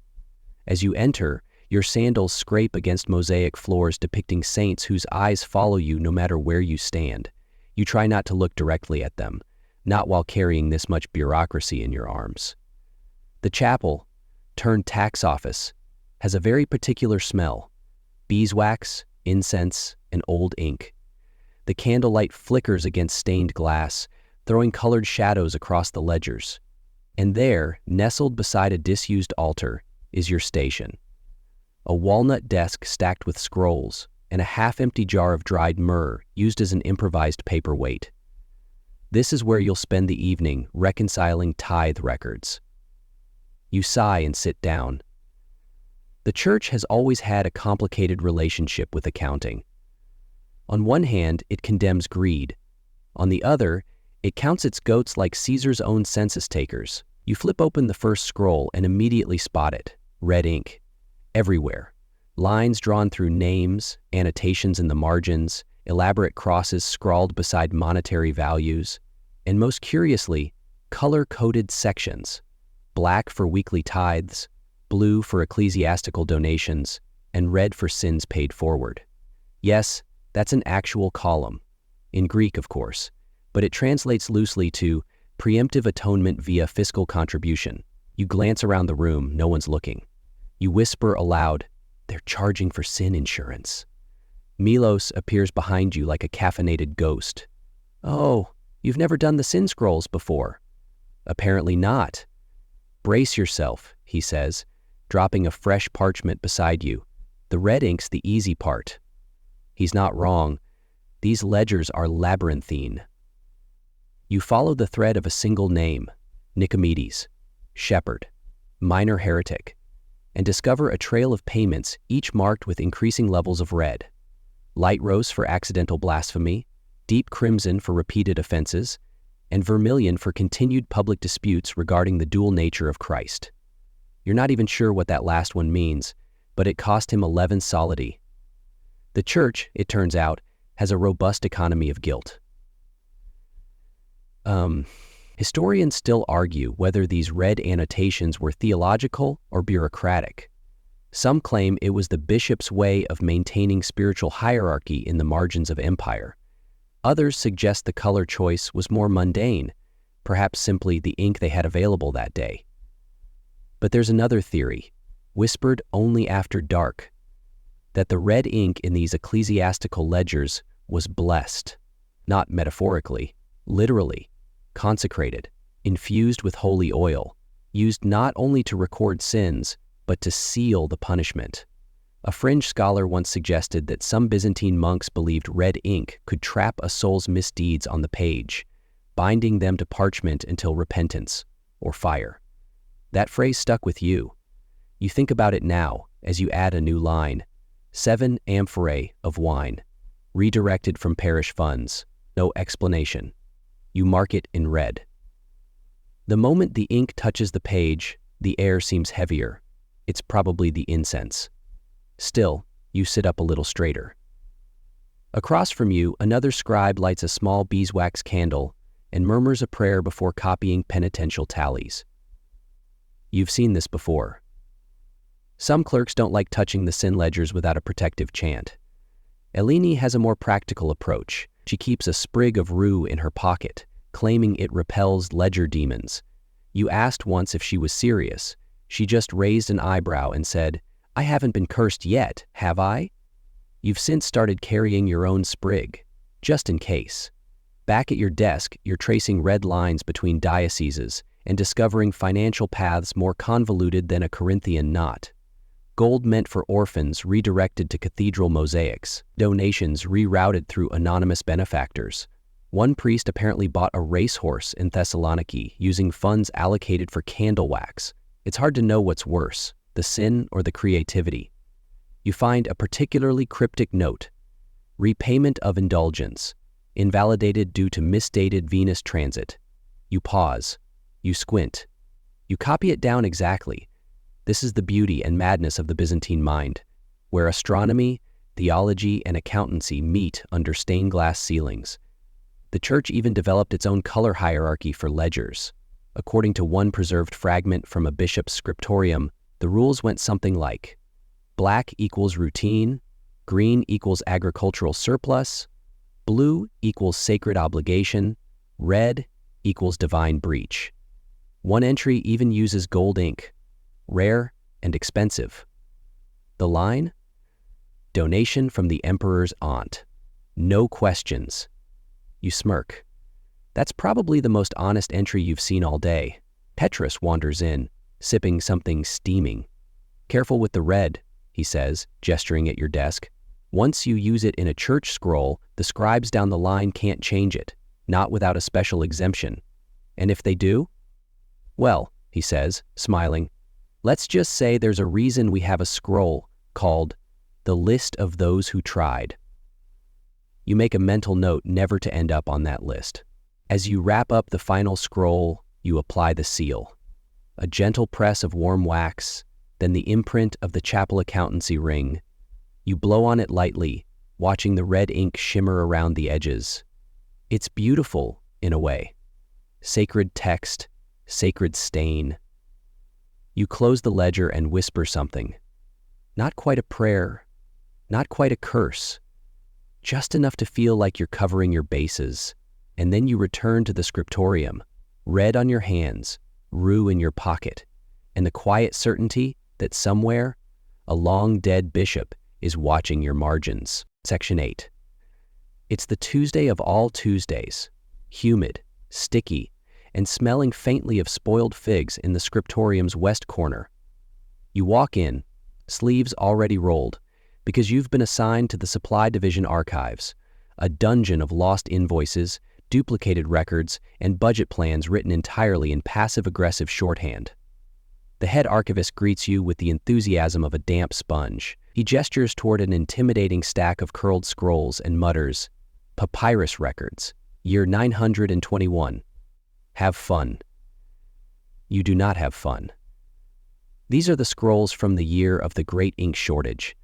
As you enter, your sandals scrape against mosaic floors depicting saints whose eyes follow you no matter where you stand. You try not to look directly at them, not while carrying this much bureaucracy in your arms. The chapel, turned tax office, has a very particular smell: beeswax, incense, and old ink. The candlelight flickers against stained glass, throwing colored shadows across the ledgers. And there, nestled beside a disused altar, is your station. A walnut desk stacked with scrolls, and a half-empty jar of dried myrrh used as an improvised paperweight. This is where you'll spend the evening reconciling tithe records. You sigh and sit down. The church has always had a complicated relationship with accounting. On one hand, it condemns greed. On the other, it counts its goats like Caesar's own census takers. You flip open the first scroll and immediately spot it: red ink. Everywhere. Lines drawn through names, annotations in the margins, elaborate crosses scrawled beside monetary values, and most curiously, color-coded sections: black for weekly tithes, blue for ecclesiastical donations, and red for sins paid forward. Yes, that's an actual column. In Greek, of course, but it translates loosely to preemptive atonement via fiscal contribution. You glance around the room, no one's looking. You whisper aloud, "They're charging for sin insurance." Milos appears behind you like a caffeinated ghost. "Oh, you've never done the sin scrolls before." "Apparently not." "Brace yourself," he says, dropping a fresh parchment beside you. "The red ink's the easy part." He's not wrong. These ledgers are labyrinthine. You follow the thread of a single name: Nicomedes, shepherd, minor heretic, and discover a trail of payments, each marked with increasing levels of red. Light rose for accidental blasphemy, deep crimson for repeated offenses, and vermilion for continued public disputes regarding the dual nature of Christ. You're not even sure what that last one means, but it cost him 11 solidi. The church, it turns out, has a robust economy of guilt. Historians still argue whether these red annotations were theological or bureaucratic. Some claim it was the bishop's way of maintaining spiritual hierarchy in the margins of empire. Others suggest the color choice was more mundane, perhaps simply the ink they had available that day. But there's another theory, whispered only after dark, that the red ink in these ecclesiastical ledgers was blessed, not metaphorically, literally, consecrated, infused with holy oil, used not only to record sins, but to seal the punishment. A fringe scholar once suggested that some Byzantine monks believed red ink could trap a soul's misdeeds on the page, binding them to parchment until repentance or fire. That phrase stuck with you. You think about it now as you add a new line, 7 amphorae of wine, redirected from parish funds, no explanation. You mark it in red. The moment the ink touches the page, the air seems heavier. It's probably the incense. Still, you sit up a little straighter. Across from you, another scribe lights a small beeswax candle and murmurs a prayer before copying penitential tallies. You've seen this before. Some clerks don't like touching the sin ledgers without a protective chant. Eleni has a more practical approach. She keeps a sprig of rue in her pocket, claiming it repels ledger demons. You asked once if she was serious. She just raised an eyebrow and said, "I haven't been cursed yet, have I?" You've since started carrying your own sprig, just in case. Back at your desk, you're tracing red lines between dioceses and discovering financial paths more convoluted than a Corinthian knot. Gold meant for orphans redirected to cathedral mosaics, donations rerouted through anonymous benefactors. One priest apparently bought a racehorse in Thessaloniki using funds allocated for candle wax. It's hard to know what's worse, the sin or the creativity. You find a particularly cryptic note, repayment of indulgence, invalidated due to misdated Venus transit. You pause. You squint. You copy it down exactly. This is the beauty and madness of the Byzantine mind, where astronomy, theology, and accountancy meet under stained glass ceilings. The church even developed its own color hierarchy for ledgers. According to one preserved fragment from a bishop's scriptorium, the rules went something like: black equals routine, green equals agricultural surplus, blue equals sacred obligation, red equals divine breach. One entry even uses gold ink, rare and expensive. The line? Donation from the emperor's aunt. No questions. You smirk. That's probably the most honest entry you've seen all day. Petrus wanders in, sipping something steaming. Careful with the red, he says, gesturing at your desk. Once you use it in a church scroll, the scribes down the line can't change it, not without a special exemption. And if they do? Well, he says, smiling, let's just say there's a reason we have a scroll called the list of those who tried. You make a mental note never to end up on that list. As you wrap up the final scroll, you apply the seal. A gentle press of warm wax, then the imprint of the chapel accountancy ring. You blow on it lightly, watching the red ink shimmer around the edges. It's beautiful, in a way. Sacred text, sacred stain. You close the ledger and whisper something. Not quite a prayer, not quite a curse, just enough to feel like you're covering your bases. And then you return to the scriptorium, red on your hands, rue in your pocket, and the quiet certainty that somewhere, a long-dead bishop is watching your margins. Section 8. It's the Tuesday of all Tuesdays, humid, sticky, and smelling faintly of spoiled figs in the scriptorium's west corner. You walk in, sleeves already rolled, because you've been assigned to the Supply Division archives, a dungeon of lost invoices, duplicated records, and budget plans written entirely in passive-aggressive shorthand. The head archivist greets you with the enthusiasm of a damp sponge. He gestures toward an intimidating stack of curled scrolls and mutters, "Papyrus records, year 921. Have fun." You do not have fun. These are the scrolls from the year of the Great Ink Shortage,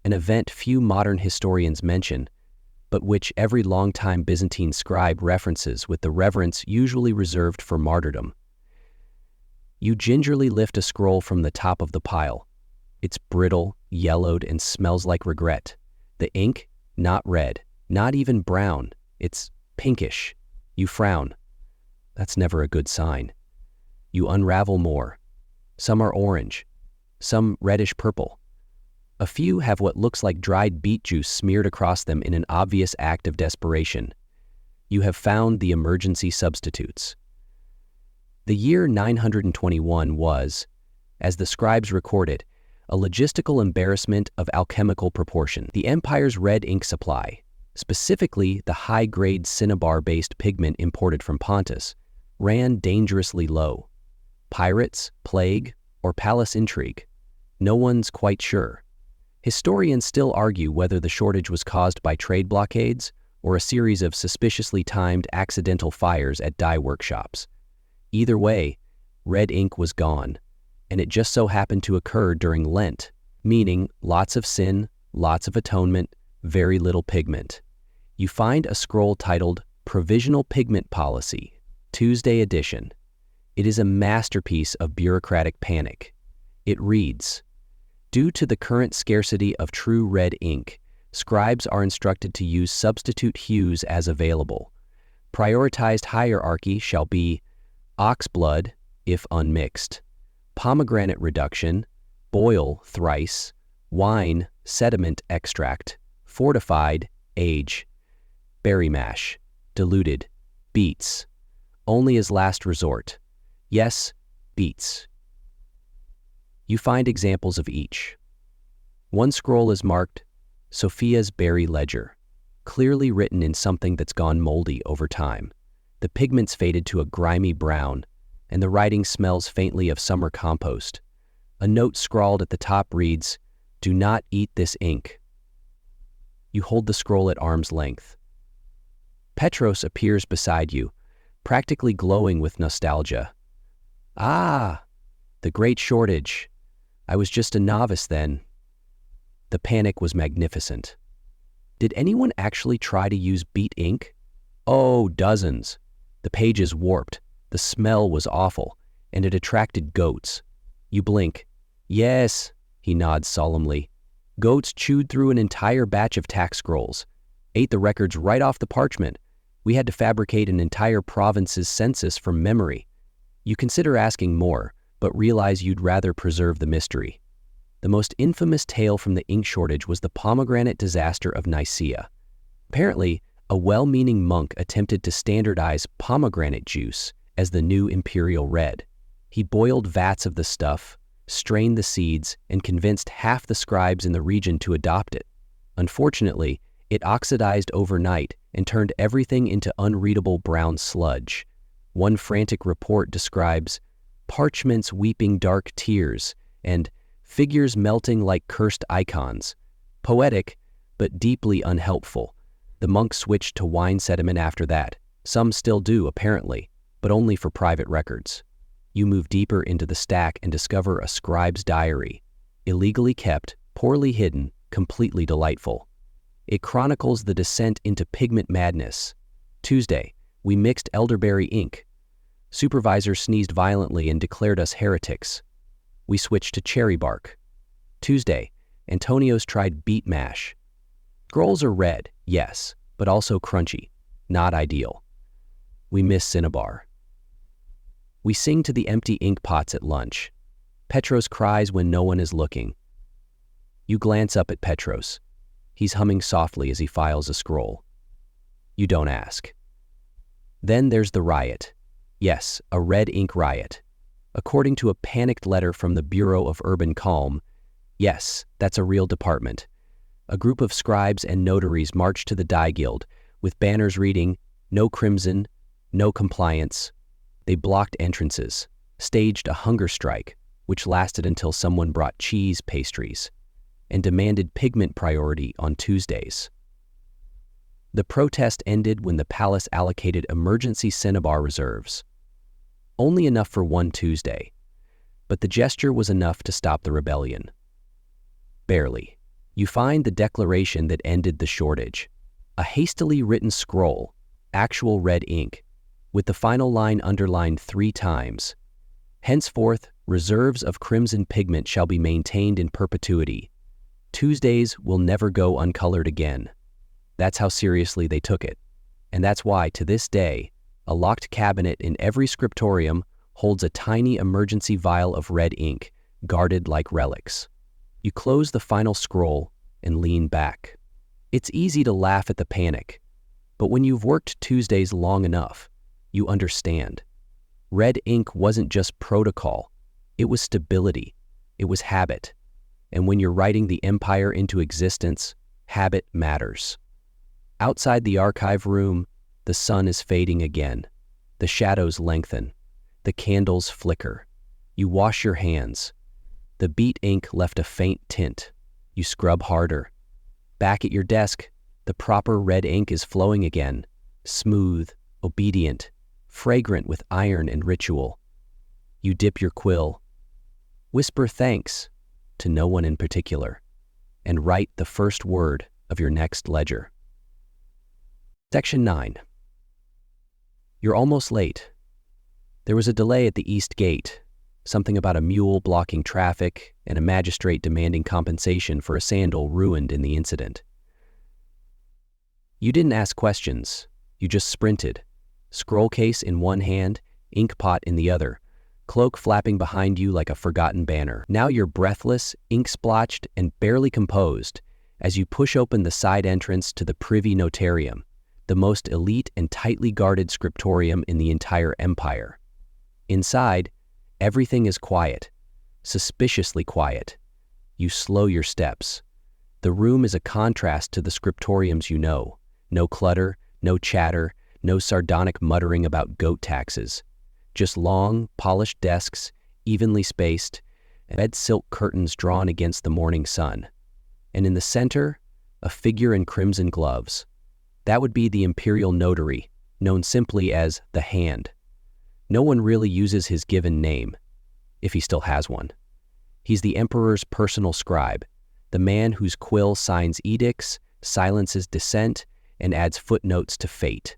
an event few modern historians mention, but which every longtime Byzantine scribe references with the reverence usually reserved for martyrdom. You gingerly lift a scroll from the top of the pile. It's brittle, yellowed, and smells like regret. The ink, not red, not even brown. It's pinkish. You frown. That's never a good sign. You unravel more. Some are orange, some reddish-purple. A few have what looks like dried beet juice smeared across them in an obvious act of desperation. You have found the emergency substitutes. The year 921 was, as the scribes recorded, a logistical embarrassment of alchemical proportion. The empire's red ink supply, specifically the high-grade cinnabar-based pigment imported from Pontus, ran dangerously low. Pirates, plague, or palace intrigue? No one's quite sure. Historians still argue whether the shortage was caused by trade blockades or a series of suspiciously timed accidental fires at dye workshops. Either way, red ink was gone, and it just so happened to occur during Lent, meaning lots of sin, lots of atonement, very little pigment. You find a scroll titled Provisional Pigment Policy, Tuesday edition. It is a masterpiece of bureaucratic panic. It reads, "Due to the current scarcity of true red ink, scribes are instructed to use substitute hues as available. Prioritized hierarchy shall be ox blood, if unmixed, pomegranate reduction, boil thrice, wine, sediment extract, fortified, age, berry mash, diluted, beets, only as last resort. Yes, beets." You find examples of each. One scroll is marked Sophia's Berry Ledger, clearly written in something that's gone moldy over time. The pigment's faded to a grimy brown, and the writing smells faintly of summer compost. A note scrawled at the top reads, "Do not eat this ink." You hold the scroll at arm's length. Petros appears beside you, practically glowing with nostalgia. "Ah, the great shortage. I was just a novice then." The panic was magnificent. Did anyone actually try to use beet ink? Oh, dozens. The pages warped, the smell was awful, and it attracted goats. You blink. "Yes," he nods solemnly. "Goats chewed through an entire batch of tax scrolls, ate the records right off the parchment. We had to fabricate an entire province's census from memory." You consider asking more, but realize you'd rather preserve the mystery. The most infamous tale from the ink shortage was the pomegranate disaster of Nicaea. Apparently, a well-meaning monk attempted to standardize pomegranate juice as the new imperial red. He boiled vats of the stuff, strained the seeds, and convinced half the scribes in the region to adopt it. Unfortunately, it oxidized overnight and turned everything into unreadable brown sludge. One frantic report describes parchments weeping dark tears and figures melting like cursed icons. Poetic, but deeply unhelpful. The monks switched to wine sediment after that. Some still do, apparently, but only for private records. You move deeper into the stack and discover a scribe's diary. Illegally kept, poorly hidden, completely delightful. It chronicles the descent into pigment madness. Tuesday, we mixed elderberry ink. Supervisor sneezed violently and declared us heretics. We switched to cherry bark. Tuesday, Antonio's tried beet mash. Scrolls are red, yes, but also crunchy. Not ideal. We miss cinnabar. We sing to the empty ink pots at lunch. Petros cries when no one is looking. You glance up at Petros. He's humming softly as he files a scroll. You don't ask. Then there's the riot. Yes, a red ink riot. According to a panicked letter from the Bureau of Urban Calm, yes, that's a real department. A group of scribes and notaries marched to the dye guild with banners reading, "No crimson, no compliance." They blocked entrances, staged a hunger strike, which lasted until someone brought cheese pastries, and demanded pigment priority on Tuesdays. The protest ended when the palace allocated emergency cinnabar reserves. Only enough for one Tuesday, but the gesture was enough to stop the rebellion. Barely. You find the declaration that ended the shortage. A hastily written scroll, actual red ink, with the final line underlined 3 times. Henceforth, Reserves of crimson pigment shall be maintained in perpetuity. Tuesdays will never go uncolored again. That's how seriously they took it. And that's why, to this day, a locked cabinet in every scriptorium holds a tiny emergency vial of red ink, guarded like relics. You close the final scroll and lean back. It's easy to laugh at the panic, but when you've worked Tuesdays long enough, you understand. Red ink wasn't just protocol, it was stability, it was habit. And when you're writing the empire into existence, habit matters. Outside the archive room, the sun is fading again. The shadows lengthen. The candles flicker. You wash your hands. The beet ink left a faint tint. You scrub harder. Back at your desk, the proper red ink is flowing again, smooth, obedient, fragrant with iron and ritual. You dip your quill. Whisper thanks to no one in particular, and write the first word of your next ledger. Section 9. You're almost late. There was a delay at the East Gate, something about a mule blocking traffic and a magistrate demanding compensation for a sandal ruined in the incident. You didn't ask questions, you just sprinted, scroll case in one hand, ink pot in the other, cloak flapping behind you like a forgotten banner. Now you're breathless, ink-splotched, and barely composed as you push open the side entrance to the Privy Notarium, the most elite and tightly guarded scriptorium in the entire empire. Inside, everything is quiet, suspiciously quiet. You slow your steps. The room is a contrast to the scriptoriums you know. No clutter, no chatter, no sardonic muttering about goat taxes. Just long, polished desks, evenly spaced, and red silk curtains drawn against the morning sun. And in the center, a figure in crimson gloves. That would be the imperial notary, known simply as the Hand. No one really uses his given name, if he still has one. He's the emperor's personal scribe, the man whose quill signs edicts, silences dissent, and adds footnotes to fate.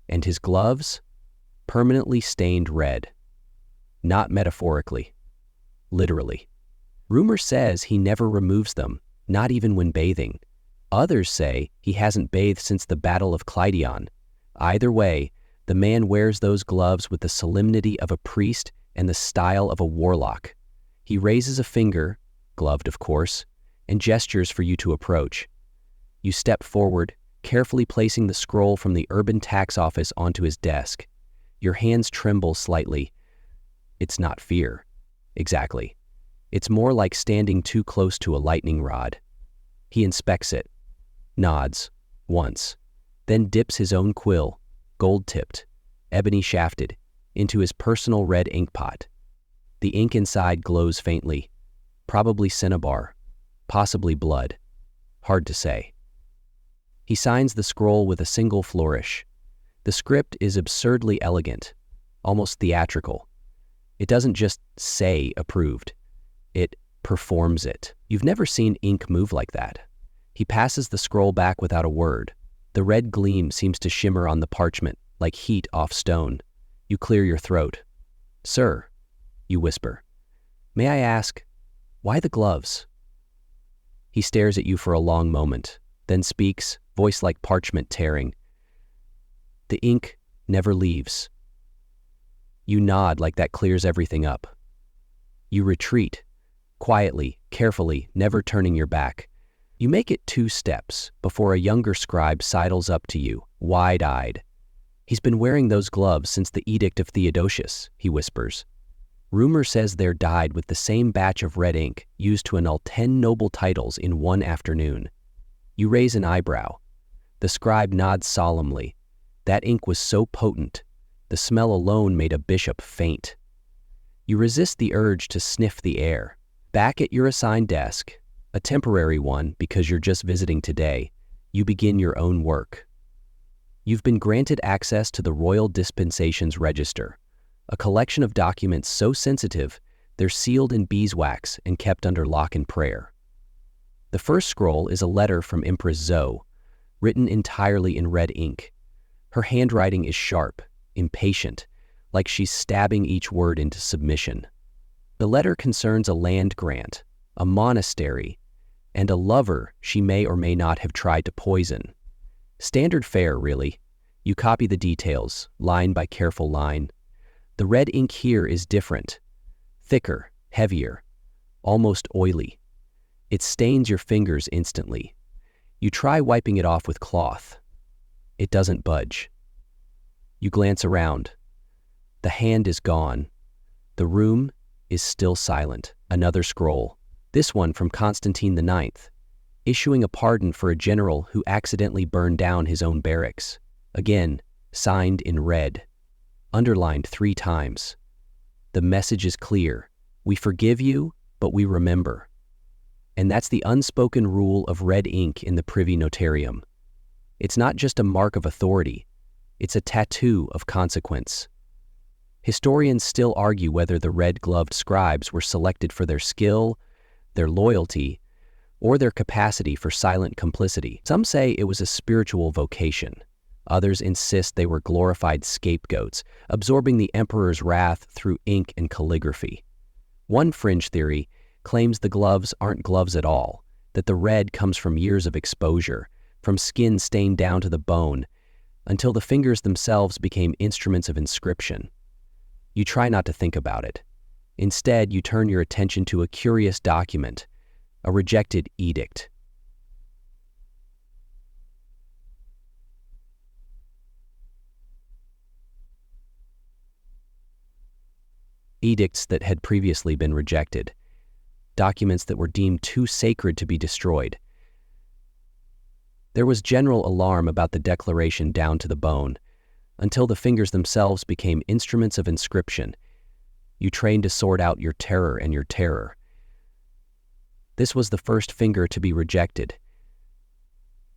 And his gloves? Permanently stained red. Not metaphorically. Literally. Rumor says he never removes them, not even when bathing. Others say he hasn't bathed since the Battle of Clydion. Either way, the man wears those gloves with the solemnity of a priest and the style of a warlock. He raises a finger, gloved of course, and gestures for you to approach. You step forward, carefully placing the scroll from the urban tax office onto his desk. Your hands tremble slightly. It's not fear. Exactly. It's more like standing too close to a lightning rod. He inspects it, nods, once, then dips his own quill, gold-tipped, ebony-shafted, into his personal red ink pot. The ink inside glows faintly, probably cinnabar, possibly blood. Hard to say. He signs the scroll with a single flourish. The script is absurdly elegant, almost theatrical. It doesn't just say approved, it performs it. You've never seen ink move like that. He passes the scroll back without a word. The red gleam seems to shimmer on the parchment, like heat off stone. You clear your throat. "Sir," you whisper, "may I ask, why the gloves?" He stares at you for a long moment, then speaks, voice like parchment tearing. "The ink never leaves." You nod like that clears everything up. You retreat, quietly, carefully, never turning your back. You make it 2 steps before a younger scribe sidles up to you, wide-eyed. "He's been wearing those gloves since the Edict of Theodosius," he whispers. "Rumor says they're dyed with the same batch of red ink used to annul 10 noble titles in one afternoon." You raise an eyebrow. The scribe nods solemnly. That ink was so potent, the smell alone made a bishop faint. You resist the urge to sniff the air. Back at your assigned desk, a temporary one because you're just visiting today, you begin your own work. You've been granted access to the Royal Dispensations Register, a collection of documents so sensitive they're sealed in beeswax and kept under lock and prayer. The first scroll is a letter from Empress Zoe, written entirely in red ink. Her handwriting is sharp, impatient, like she's stabbing each word into submission. The letter concerns a land grant, a monastery, and a lover she may or may not have tried to poison. Standard fare, really. You copy the details, line by careful line. The red ink here is different. Thicker, heavier, almost oily. It stains your fingers instantly. You try wiping it off with cloth. It doesn't budge. You glance around. The hand is gone. The room is still silent. Another scroll. This one from Constantine IX, issuing a pardon for a general who accidentally burned down his own barracks. Again, signed in red, underlined 3 times. The message is clear. We forgive you, but we remember. And that's the unspoken rule of red ink in the Privy Notarium. It's not just a mark of authority, it's a tattoo of consequence. Historians still argue whether the red-gloved scribes were selected for their skill, their loyalty, or their capacity for silent complicity. Some say it was a spiritual vocation. Others insist they were glorified scapegoats, absorbing the emperor's wrath through ink and calligraphy. One fringe theory claims the gloves aren't gloves at all, that the red comes from years of exposure, from skin stained down to the bone, until the fingers themselves became instruments of inscription. You try not to think about it. Instead, you turn your attention to a curious document, a rejected edict. Edicts that had previously been rejected. Documents that were deemed too sacred to be destroyed. There was general alarm about the declaration down to the bone, until the fingers themselves became instruments of inscription. You trained to sort out your terror and your terror. This was the first finger to be rejected.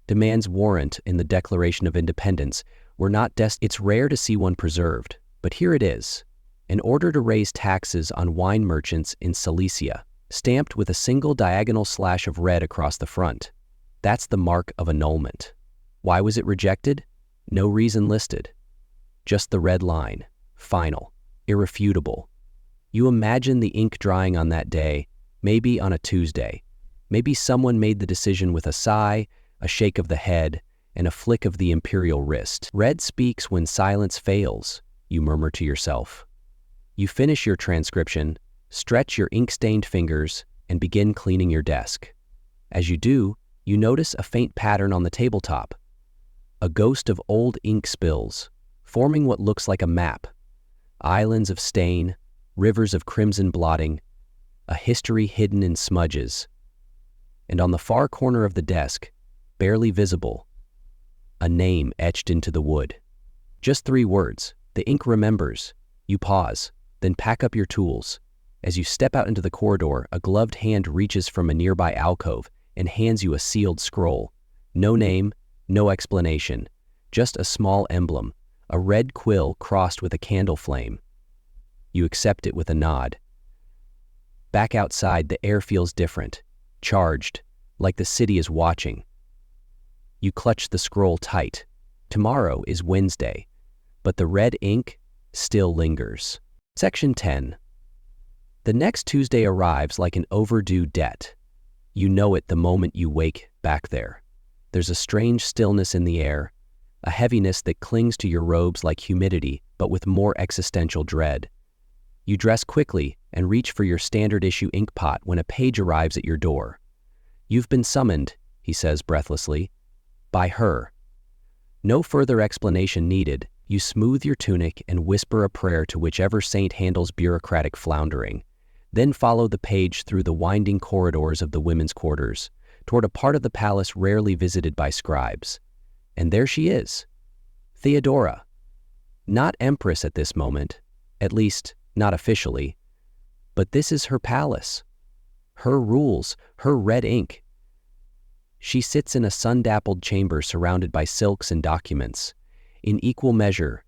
Demands warrant in the Declaration of Independence were not it's rare to see one preserved, but here it is. An order to raise taxes on wine merchants in Silesia, stamped with a single diagonal slash of red across the front. That's the mark of annulment. Why was it rejected? No reason listed. Just the red line. Final. Irrefutable. You imagine the ink drying on that day, maybe on a Tuesday. Maybe someone made the decision with a sigh, a shake of the head, and a flick of the imperial wrist. Red speaks when silence fails, you murmur to yourself. You finish your transcription, stretch your ink-stained fingers, and begin cleaning your desk. As you do, you notice a faint pattern on the tabletop. A ghost of old ink spills, forming what looks like a map. Islands of stain, rivers of crimson blotting, a history hidden in smudges. And on the far corner of the desk, barely visible, a name etched into the wood. Just 3 words. The ink remembers. You pause, then pack up your tools. As you step out into the corridor, a gloved hand reaches from a nearby alcove and hands you a sealed scroll. No name, no explanation, just a small emblem, a red quill crossed with a candle flame. You accept it with a nod. Back outside, the air feels different, charged, like the city is watching. You clutch the scroll tight. Tomorrow is Wednesday, but the red ink still lingers. Section 10. The next Tuesday arrives like an overdue debt. You know it the moment you wake back there. There's a strange stillness in the air, a heaviness that clings to your robes like humidity, but with more existential dread. You dress quickly and reach for your standard-issue ink pot when a page arrives at your door. You've been summoned, he says breathlessly, by her. No further explanation needed. You smooth your tunic and whisper a prayer to whichever saint handles bureaucratic floundering. Then follow the page through the winding corridors of the women's quarters, toward a part of the palace rarely visited by scribes. And there she is, Theodora. Not empress at this moment, at least not officially, but this is her palace, her rules, her red ink. She sits in a sun-dappled chamber surrounded by silks and documents. In equal measure,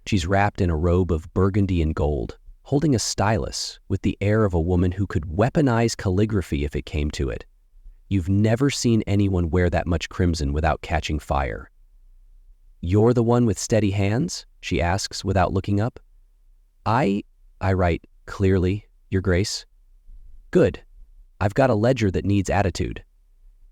she's wrapped in a robe of burgundy and gold, holding a stylus with the air of a woman who could weaponize calligraphy if it came to it. You've never seen anyone wear that much crimson without catching fire. You're the one with steady hands? She asks without looking up. I write clearly, Your Grace? Good. I've got a ledger that needs attitude.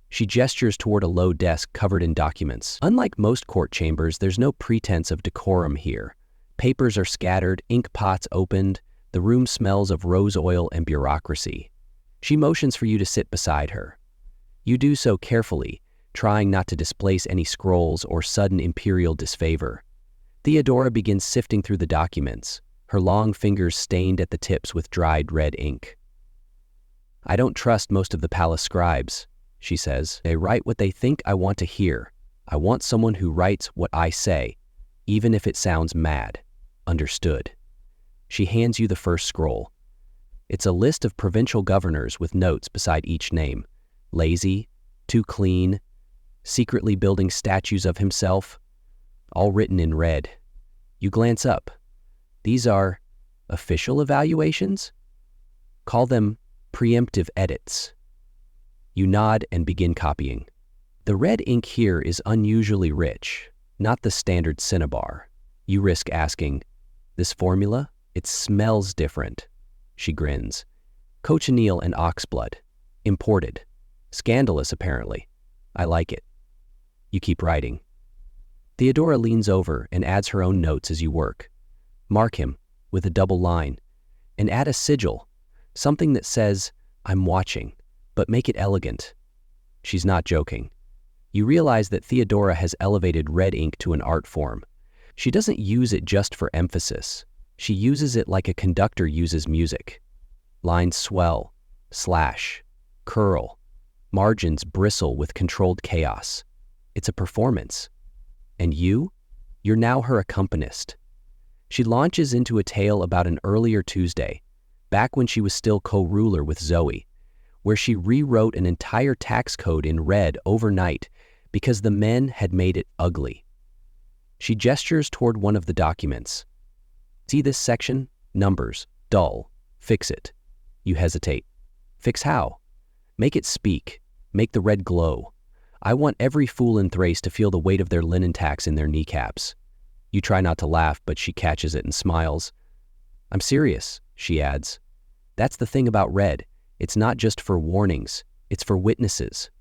She gestures toward a low desk covered in documents. Unlike most court chambers, there's no pretense of decorum here. Papers are scattered, ink pots opened, the room smells of rose oil and bureaucracy. She motions for you to sit beside her. You do so carefully, trying not to displace any scrolls or sudden imperial disfavor. Theodora begins sifting through the documents, her long fingers stained at the tips with dried red ink. I don't trust most of the palace scribes, she says. They write what they think I want to hear. I want someone who writes what I say, even if it sounds mad. Understood. She hands you the first scroll. It's a list of provincial governors with notes beside each name. Lazy, too clean, secretly building statues of himself, all written in red. You glance up. These are official evaluations? Call them preemptive edits. You nod and begin copying. The red ink here is unusually rich, not the standard cinnabar. You risk asking, this formula? It smells different. She grins. Cochineal and oxblood. Imported. Scandalous, apparently. I like it. You keep writing. Theodora leans over and adds her own notes as you work. Mark him with a double line and add a sigil, something that says, I'm watching, but make it elegant. She's not joking. You realize that Theodora has elevated red ink to an art form. She doesn't use it just for emphasis. She uses it like a conductor uses music. Lines swell, slash, curl. Margins bristle with controlled chaos. It's a performance. And you're now her accompanist. She launches into a tale about an earlier Tuesday, back when she was still co-ruler with Zoe, where she rewrote an entire tax code in red overnight because the men had made it ugly. She gestures toward one of the documents. See this section? Numbers. Dull. Fix it. You hesitate. Fix how? Make it speak. Make the red glow. I want every fool in Thrace to feel the weight of their linen tax in their kneecaps. You try not to laugh, but she catches it and smiles. I'm serious, she adds. That's the thing about red. It's not just for warnings. It's for witnesses.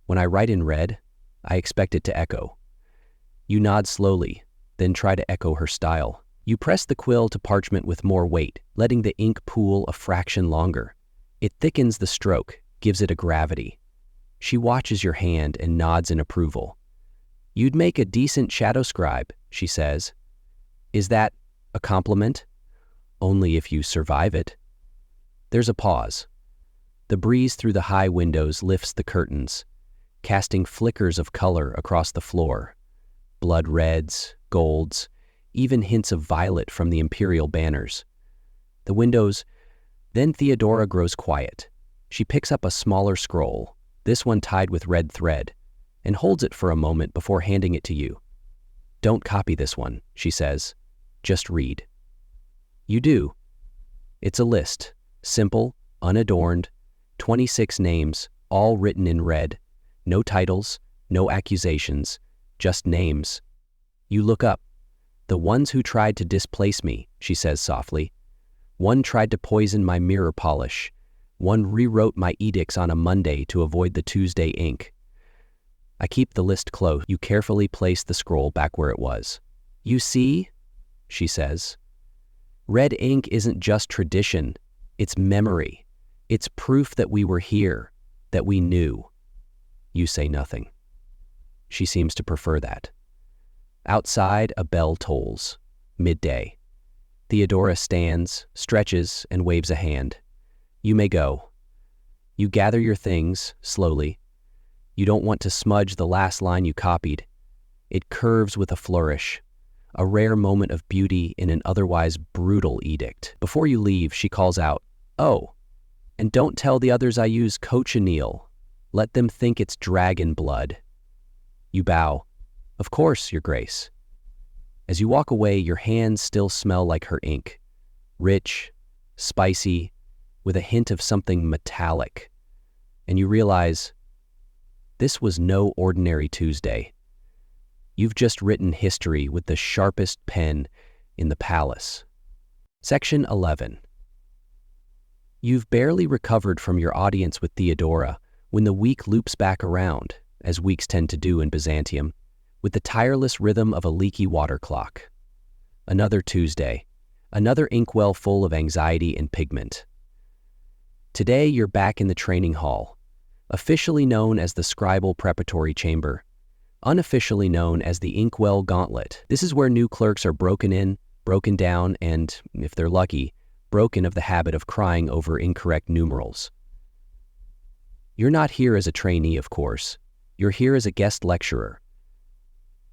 When I write in red, I expect it to echo. You nod slowly, then try to echo her style. You press the quill to parchment with more weight, letting the ink pool a fraction longer. It thickens the stroke, gives it a gravity. She watches your hand and nods in approval. You'd make a decent shadow scribe, she says. Is that a compliment? Only if you survive it. There's a pause. The breeze through the high windows lifts the curtains, casting flickers of color across the floor. Blood reds, golds, even hints of violet from the imperial banners. The windows. Then Theodora grows quiet. She picks up a smaller scroll, this one tied with red thread, and holds it for a moment before handing it to you. Don't copy this one, she says. Just read. You do. It's a list, simple, unadorned, 26 names, all written in red. No titles, no accusations, just names. You look up. The ones who tried to displace me, she says softly. One tried to poison my mirror polish. One rewrote my edicts on a Monday to avoid the Tuesday ink. I keep the list close. You carefully place the scroll back where it was. You see, she says. Red ink isn't just tradition, it's memory. It's proof that we were here, that we knew. You say nothing. She seems to prefer that. Outside, a bell tolls. Midday. Theodora stands, stretches, and waves a hand. You may go. You gather your things, slowly. You don't want to smudge the last line you copied. It curves with a flourish, a rare moment of beauty in an otherwise brutal edict. Before you leave, she calls out, "Oh, and don't tell the others I use cochineal. Let them think it's dragon blood." You bow. "Of course, Your Grace." As you walk away, your hands still smell like her ink. Rich, spicy, with a hint of something metallic. And you realize, this was no ordinary Tuesday. You've just written history with the sharpest pen in the palace. Section 11. You've barely recovered from your audience with Theodora when the week loops back around, as weeks tend to do in Byzantium, with the tireless rhythm of a leaky water clock. Another Tuesday, another inkwell full of anxiety and pigment. Today you're back in the training hall, officially known as the scribal preparatory chamber, unofficially known as the inkwell gauntlet. This is where new clerks are broken in, broken down, and, if they're lucky, broken of the habit of crying over incorrect numerals. You're not here as a trainee, of course. You're here as a guest lecturer.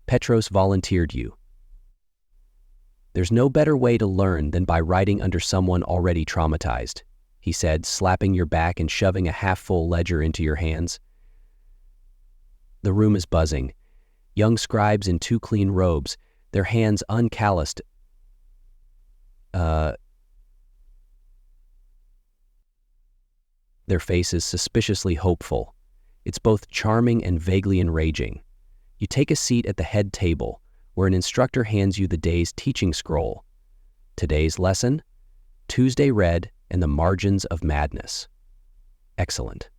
Petros volunteered you. There's no better way to learn than by writing under someone already traumatized, he said, slapping your back and shoving a half-full ledger into your hands. The room is buzzing. Young scribes in 2 clean robes, their hands uncalloused. Their faces suspiciously hopeful. It's both charming and vaguely enraging. You take a seat at the head table, where an instructor hands you the day's teaching scroll. Today's lesson? Tuesday Red and the Margins of Madness. Excellent.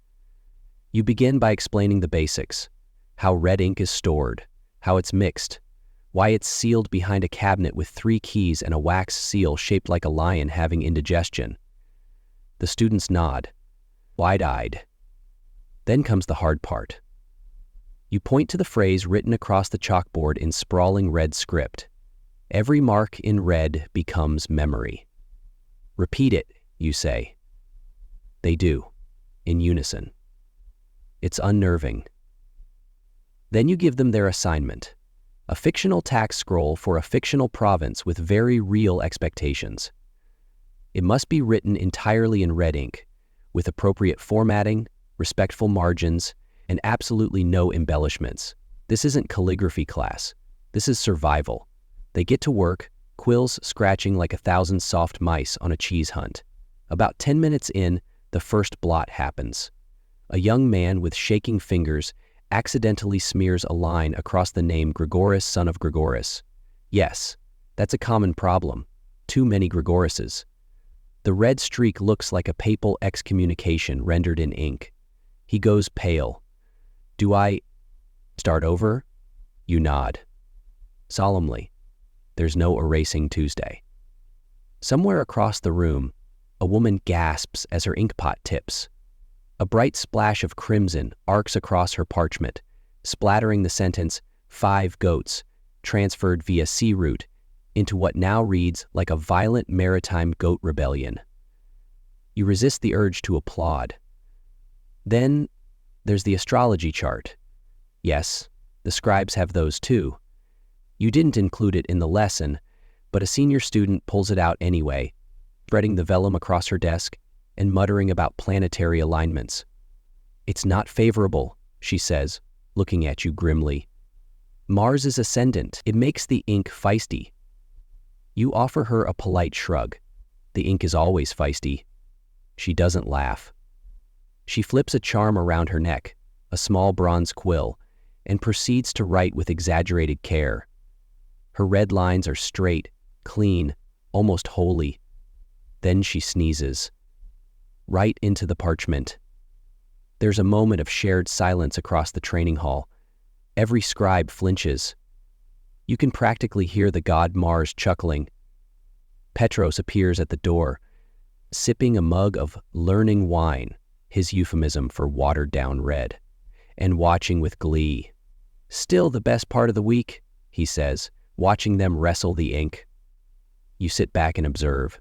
You begin by explaining the basics: how red ink is stored, how it's mixed, why it's sealed behind a cabinet with 3 keys and a wax seal shaped like a lion having indigestion. The students nod, wide-eyed. Then comes the hard part. You point to the phrase written across the chalkboard in sprawling red script. Every mark in red becomes memory. Repeat it, you say. They do, in unison. It's unnerving. Then you give them their assignment, a fictional tax scroll for a fictional province with very real expectations. It must be written entirely in red ink, with appropriate formatting, respectful margins, and absolutely no embellishments. This isn't calligraphy class. This is survival. They get to work, quills scratching like 1,000 soft mice on a cheese hunt. About 10 minutes in, the first blot happens. A young man with shaking fingers accidentally smears a line across the name Gregoris, son of Gregoris. Yes, that's a common problem. Too many Gregorises. The red streak looks like a papal excommunication rendered in ink. He goes pale. Do I start over? You nod. Solemnly. There's no erasing Tuesday. Somewhere across the room, a woman gasps as her inkpot tips. A bright splash of crimson arcs across her parchment, splattering the sentence, 5 goats, transferred via sea route, into what now reads like a violent maritime goat rebellion. You resist the urge to applaud. Then there's the astrology chart. Yes, the scribes have those too. You didn't include it in the lesson, but a senior student pulls it out anyway, spreading the vellum across her desk and muttering about planetary alignments. It's not favorable, she says, looking at you grimly. Mars is ascendant. It makes the ink feisty. You offer her a polite shrug. The ink is always feisty. She doesn't laugh. She flips a charm around her neck, a small bronze quill, and proceeds to write with exaggerated care. Her red lines are straight, clean, almost holy. Then she sneezes. Right into the parchment. There's a moment of shared silence across the training hall. Every scribe flinches. You can practically hear the god Mars chuckling. Petros appears at the door, sipping a mug of learning wine, his euphemism for watered-down red, and watching with glee. Still the best part of the week, he says, watching them wrestle the ink. You sit back and observe.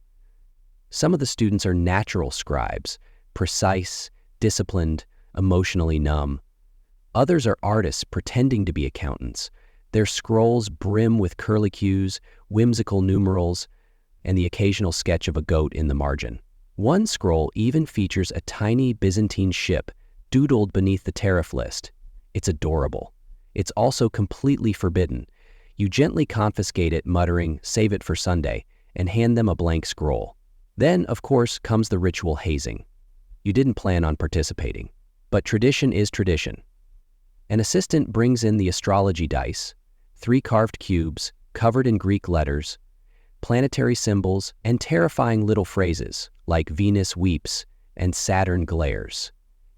Some of the students are natural scribes, precise, disciplined, emotionally numb. Others are artists pretending to be accountants. Their scrolls brim with curlicues, whimsical numerals, and the occasional sketch of a goat in the margin. One scroll even features a tiny Byzantine ship doodled beneath the tariff list. It's adorable. It's also completely forbidden. You gently confiscate it, muttering, "Save it for Sunday," and hand them a blank scroll. Then, of course, comes the ritual hazing. You didn't plan on participating, but tradition is tradition. An assistant brings in the astrology dice, 3 carved cubes covered in Greek letters. planetary symbols, and terrifying little phrases like Venus weeps and Saturn glares.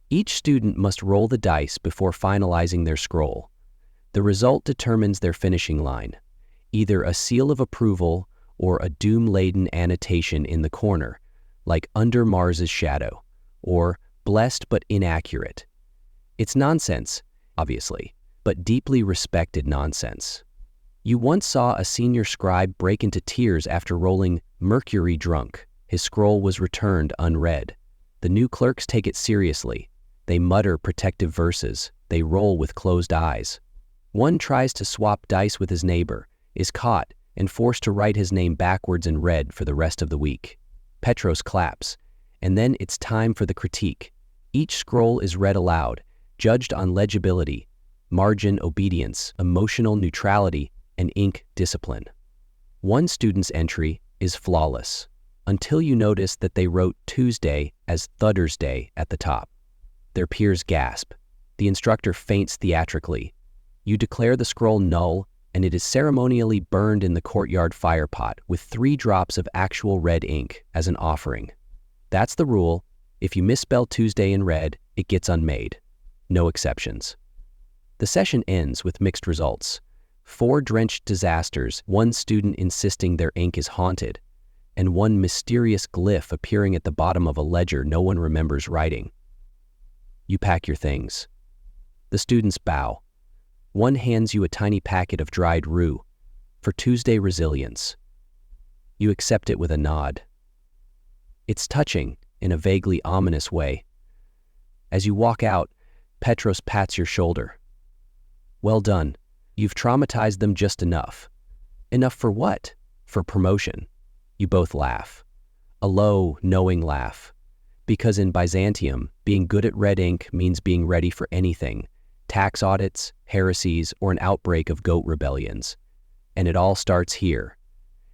Each student must roll the dice before finalizing their scroll. The result determines their finishing line, either a seal of approval or a doom-laden annotation in the corner, like under Mars's shadow, or blessed but inaccurate. It's nonsense, obviously, but deeply respected nonsense. You once saw a senior scribe break into tears after rolling Mercury drunk. His scroll was returned unread. The new clerks take it seriously. They mutter protective verses. They roll with closed eyes. One tries to swap dice with his neighbor, is caught, and forced to write his name backwards in red for the rest of the week. Petros claps, and then it's time for the critique. Each scroll is read aloud, judged on legibility, margin obedience, emotional neutrality, and ink discipline. One student's entry is flawless, until you notice that they wrote Tuesday as Thursday at the top. Their peers gasp. The instructor faints theatrically. You declare the scroll null, and it is ceremonially burned in the courtyard firepot with 3 drops of actual red ink as an offering. That's the rule. If you misspell Tuesday in red, it gets unmade. No exceptions. The session ends with mixed results. 4 drenched disasters, 1 student insisting their ink is haunted, and 1 mysterious glyph appearing at the bottom of a ledger no one remembers writing. You pack your things. The students bow. One hands you a tiny packet of dried rue for Tuesday resilience. You accept it with a nod. It's touching in a vaguely ominous way. As you walk out, Petros pats your shoulder. Well done. You've traumatized them just enough. Enough for what? For promotion. You both laugh. A low, knowing laugh. Because in Byzantium, being good at red ink means being ready for anything. Tax audits, heresies, or an outbreak of goat rebellions. And it all starts here.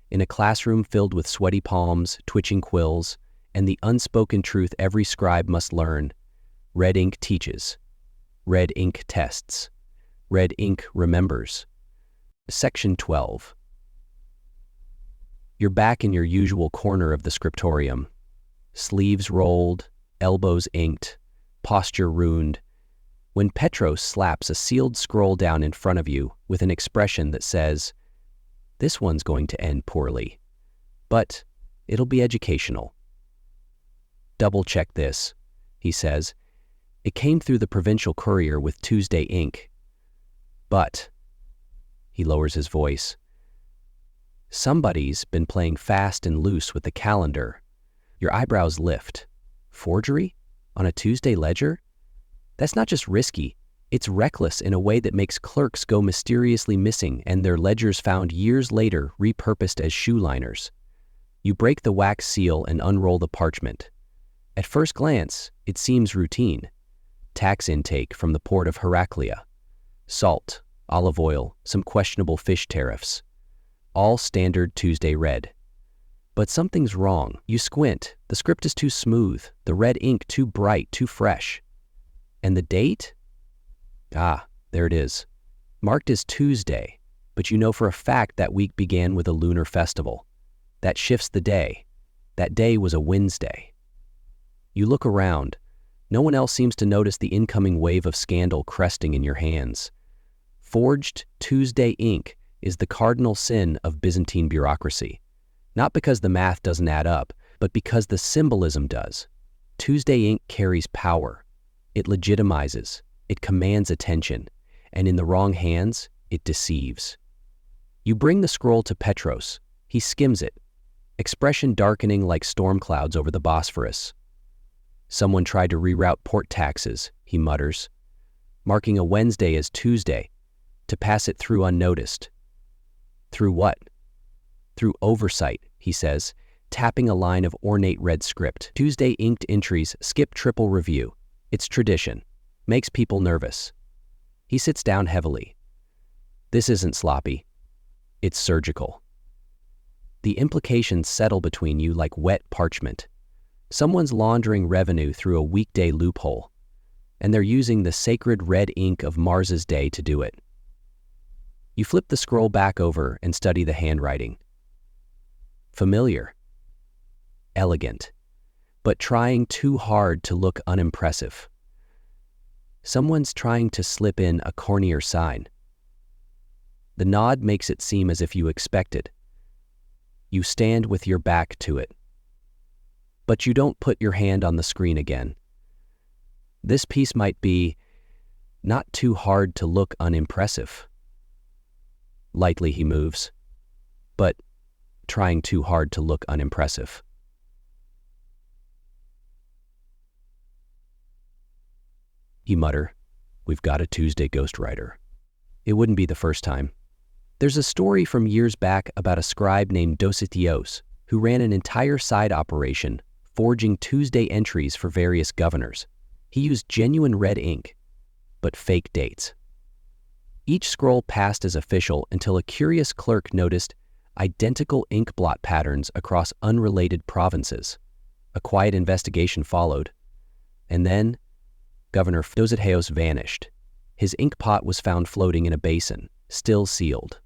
In a classroom filled with sweaty palms, twitching quills, and the unspoken truth every scribe must learn. Red ink teaches. Red ink tests. Red ink remembers. Section 12. You're back in your usual corner of the scriptorium. Sleeves rolled, elbows inked, posture ruined, when Petros slaps a sealed scroll down in front of you with an expression that says, "This one's going to end poorly, but it'll be educational." "Double-check this," he says. "It came through the provincial courier with Tuesday ink. But," he lowers his voice, "somebody's been playing fast and loose with the calendar." Your eyebrows lift. Forgery? On a Tuesday ledger? That's not just risky, it's reckless in a way that makes clerks go mysteriously missing and their ledgers found years later repurposed as shoe liners. You break the wax seal and unroll the parchment. At first glance, it seems routine. Tax intake from the port of Heraclea. Salt, olive oil, some questionable fish tariffs. All standard Tuesday red. But something's wrong. You squint. The script is too smooth, the red ink too bright, too fresh. And the date? Ah, there it is. Marked as Tuesday, but you know for a fact that week began with a lunar festival. That shifts the day. That day was a Wednesday. You look around. No one else seems to notice the incoming wave of scandal cresting in your hands. Forged Tuesday ink is the cardinal sin of Byzantine bureaucracy. Not because the math doesn't add up, but because the symbolism does. Tuesday ink carries power. It legitimizes, it commands attention, and in the wrong hands, it deceives. You bring the scroll to Petros. He skims it, expression darkening like storm clouds over the Bosphorus. "Someone tried to reroute port taxes," he mutters, marking a Wednesday as Tuesday, to pass it through unnoticed. "Through what?" "Through oversight," he says, tapping a line of ornate red script. Tuesday inked entries skip triple review. It's tradition. Makes people nervous. He sits down heavily. "This isn't sloppy. It's surgical." The implications settle between you like wet parchment. Someone's laundering revenue through a weekday loophole, and they're using the sacred red ink of Mars's day to do it. You flip the scroll back over and study the handwriting. Familiar, elegant, but trying too hard to look unimpressive. Someone's trying to slip in a cornier sign. The nod makes it seem as if you expect it. You stand with your back to it. But you don't put your hand on the screen again. This piece might be not too hard to look unimpressive. Lightly he moves, but trying too hard to look unimpressive. You mutter, "We've got a Tuesday ghostwriter." It wouldn't be the first time. There's a story from years back about a scribe named Dosithios who ran an entire side operation forging Tuesday entries for various governors. He used genuine red ink, but fake dates. Each scroll passed as official until a curious clerk noticed identical ink blot patterns across unrelated provinces. A quiet investigation followed, and then Governor Dosithios vanished. His ink pot was found floating in a basin, still sealed.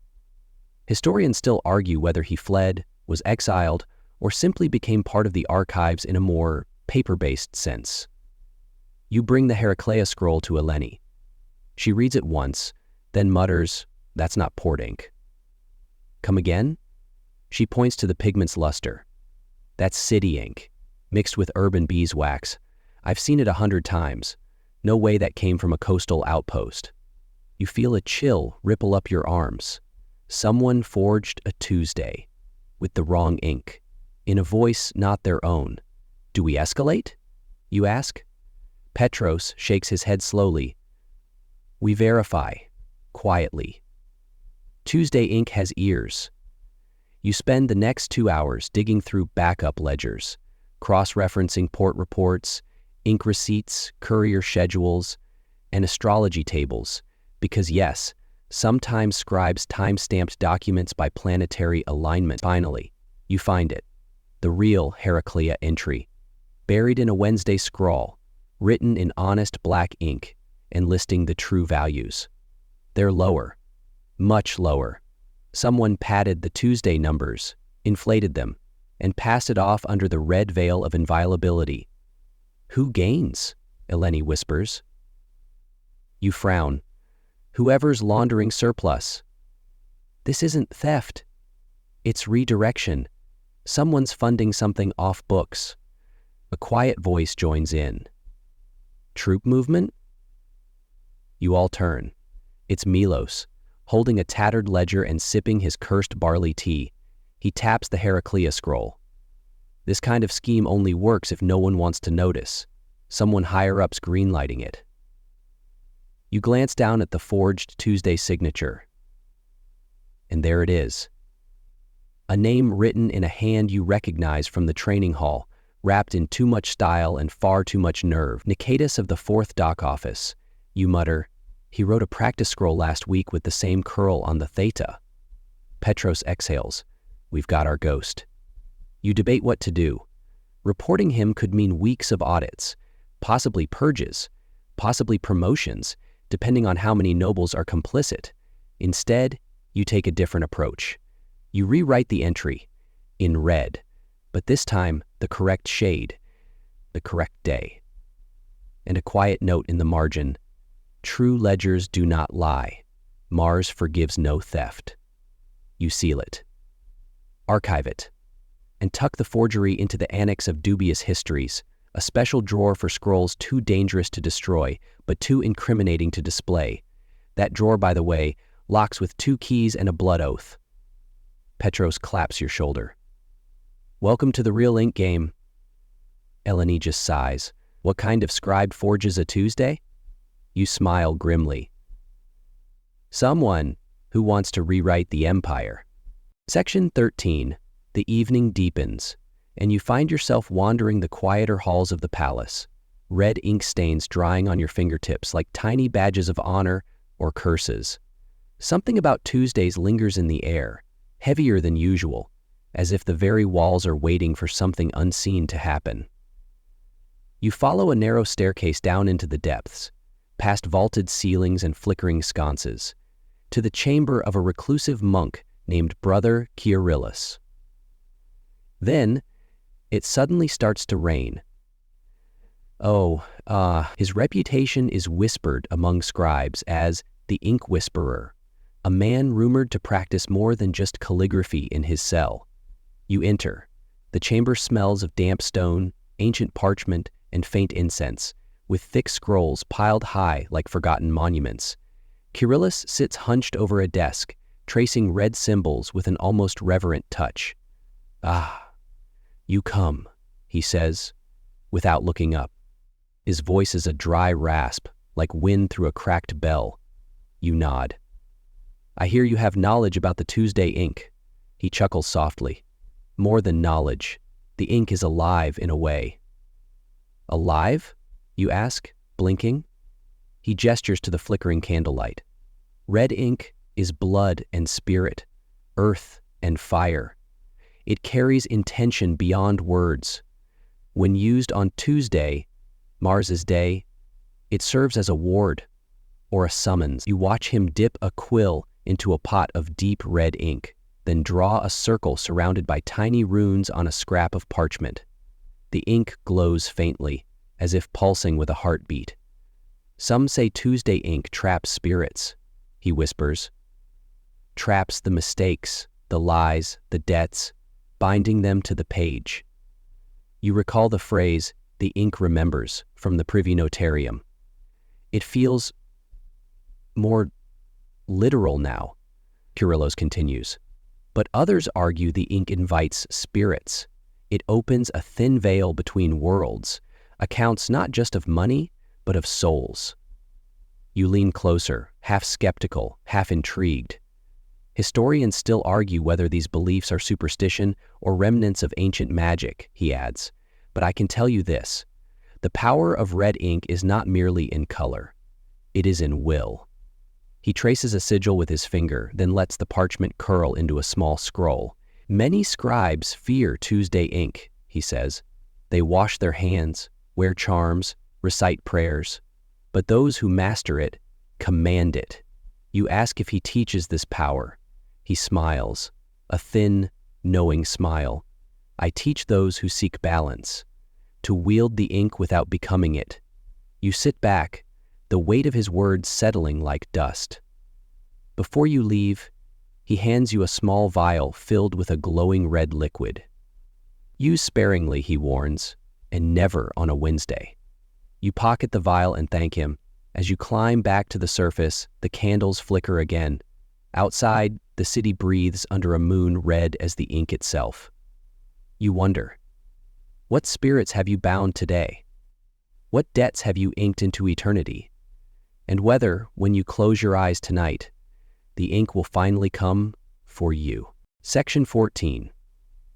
Historians still argue whether he fled, was exiled, or simply became part of the archives in a more paper-based sense. You bring the Heraclea scroll to Eleni. She reads it once, then mutters, "That's not port ink." "Come again?" She points to the pigment's luster. "That's city ink, mixed with urban beeswax. I've seen it 100 times. No way that came from a coastal outpost." You feel a chill ripple up your arms. Someone forged a Tuesday with the wrong ink, in a voice not their own. "Do we escalate?" you ask. Petros shakes his head slowly. "We verify, quietly." Tuesday ink has ears. You spend the next 2 hours digging through backup ledgers, cross-referencing port reports, ink receipts, courier schedules, and astrology tables, because yes, sometimes scribes time-stamped documents by planetary alignment. Finally, you find it, the real Heraclea entry, buried in a Wednesday scrawl, written in honest black ink and listing the true values. They're lower, much lower. Someone padded the Tuesday numbers, inflated them, and passed it off under the red veil of inviolability. "Who gains?" Eleni whispers. You frown. "Whoever's laundering surplus." "This isn't theft. It's redirection. Someone's funding something off books." A quiet voice joins in. "Troop movement?" You all turn. It's Milos, holding a tattered ledger and sipping his cursed barley tea. He taps the Heraclea scroll. This kind of scheme only works if no one wants to notice. Someone higher-up's greenlighting it. You glance down at the forged Tuesday signature. And there it is. A name written in a hand you recognize from the training hall, wrapped in too much style and far too much nerve. Nicetas of the 4th Dock Office. You mutter, "He wrote a practice scroll last week with the same curl on the theta." Petros exhales. "We've got our ghost." You debate what to do. Reporting him could mean weeks of audits, possibly purges, possibly promotions, depending on how many nobles are complicit. Instead, you take a different approach. You rewrite the entry, in red, but this time the correct shade, the correct day. And a quiet note in the margin, "True ledgers do not lie. Mars forgives no theft." You seal it. Archive it. And tuck the forgery into the annex of dubious histories, a special drawer for scrolls too dangerous to destroy, but too incriminating to display. That drawer, by the way, locks with 2 keys and a blood oath. Petros claps your shoulder. "Welcome to the real ink game." Eleni just sighs. "What kind of scribe forges a Tuesday?" You smile grimly. "Someone who wants to rewrite the empire." Section 13. The evening deepens, and you find yourself wandering the quieter halls of the palace, red ink stains drying on your fingertips like tiny badges of honor or curses. Something about Tuesdays lingers in the air, heavier than usual, as if the very walls are waiting for something unseen to happen. You follow a narrow staircase down into the depths, past vaulted ceilings and flickering sconces, to the chamber of a reclusive monk named Brother Kiarillus. Then, it suddenly starts to rain. His reputation is whispered among scribes as the ink whisperer, a man rumored to practice more than just calligraphy in his cell. You enter. The chamber smells of damp stone, ancient parchment, and faint incense, with thick scrolls piled high like forgotten monuments. Kyrillos sits hunched over a desk, tracing red symbols with an almost reverent touch. "Ah, you come," he says, without looking up. His voice is a dry rasp, like wind through a cracked bell. You nod. "I hear you have knowledge about the Tuesday ink." He chuckles softly. "More than knowledge. The ink is alive in a way." "Alive?" you ask, blinking. He gestures to the flickering candlelight. Red ink is blood and spirit, earth and fire. It carries intention beyond words. When used on Tuesday, Mars's day, it serves as a ward or a summons. You watch him dip a quill into a pot of deep red ink, then draw a circle surrounded by tiny runes on a scrap of parchment. The ink glows faintly, as if pulsing with a heartbeat. "Some say Tuesday ink traps spirits," he whispers. "Traps the mistakes, the lies, the debts, binding them to the page." You recall the phrase, "the ink remembers," from the Privy Notarium. It feels more literal now, Kyrillos continues. But others argue the ink invites spirits. It opens a thin veil between worlds, accounts not just of money, but of souls. You lean closer, half skeptical, half intrigued. Historians still argue whether these beliefs are superstition or remnants of ancient magic, he adds. But I can tell you this: the power of red ink is not merely in color. It is in will. He traces a sigil with his finger, then lets the parchment curl into a small scroll. "Many scribes fear Tuesday ink," he says. "They wash their hands, wear charms, recite prayers. But those who master it command it." You ask if he teaches this power. He smiles, a thin, knowing smile. "I teach those who seek balance, to wield the ink without becoming it." You sit back, the weight of his words settling like dust. Before you leave, he hands you a small vial filled with a glowing red liquid. "Use sparingly," he warns, "and never on a Wednesday." You pocket the vial and thank him. As you climb back to the surface, the candles flicker again. Outside, the city breathes under a moon red as the ink itself. You wonder, what spirits have you bound today? What debts have you inked into eternity? And whether, when you close your eyes tonight, the ink will finally come for you. Section 14.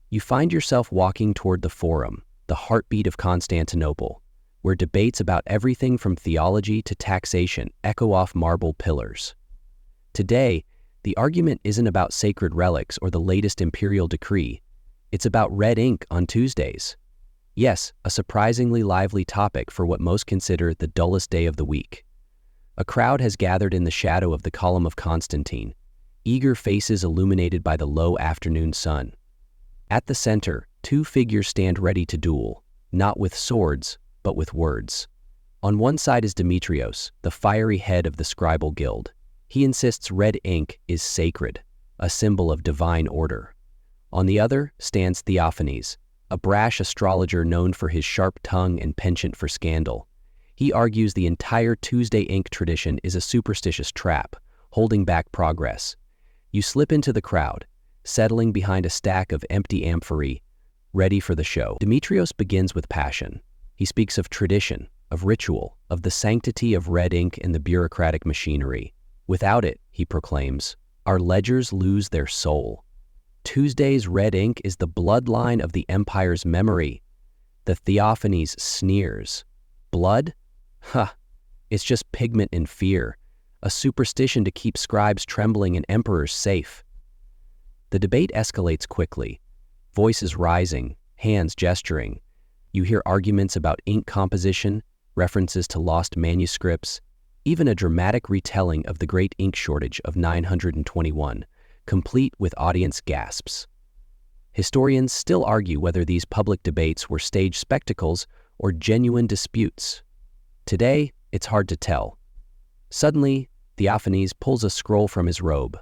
You find yourself walking toward the Forum, the heartbeat of Constantinople, where debates about everything from theology to taxation echo off marble pillars. Today, the argument isn't about sacred relics or the latest imperial decree. It's about red ink on Tuesdays. Yes, a surprisingly lively topic for what most consider the dullest day of the week. A crowd has gathered in the shadow of the Column of Constantine, eager faces illuminated by the low afternoon sun. At the center, two figures stand ready to duel, not with swords, but with words. On one side is Demetrios, the fiery head of the scribal guild. He insists red ink is sacred, a symbol of divine order. On the other stands Theophanes, a brash astrologer known for his sharp tongue and penchant for scandal. He argues the entire Tuesday ink tradition is a superstitious trap, holding back progress. You slip into the crowd, settling behind a stack of empty amphorae, ready for the show. Demetrios begins with passion. He speaks of tradition, of ritual, of the sanctity of red ink in the bureaucratic machinery. Without it, he proclaims, our ledgers lose their soul. Tuesday's red ink is the bloodline of the empire's memory. The Theophanes sneers. Blood? Huh, it's just pigment and fear, a superstition to keep scribes trembling and emperors safe. The debate escalates quickly, voices rising, hands gesturing. You hear arguments about ink composition, references to lost manuscripts, even a dramatic retelling of the great ink shortage of 921, complete with audience gasps. Historians still argue whether these public debates were staged spectacles or genuine disputes. Today, it's hard to tell. Suddenly, Theophanes pulls a scroll from his robe,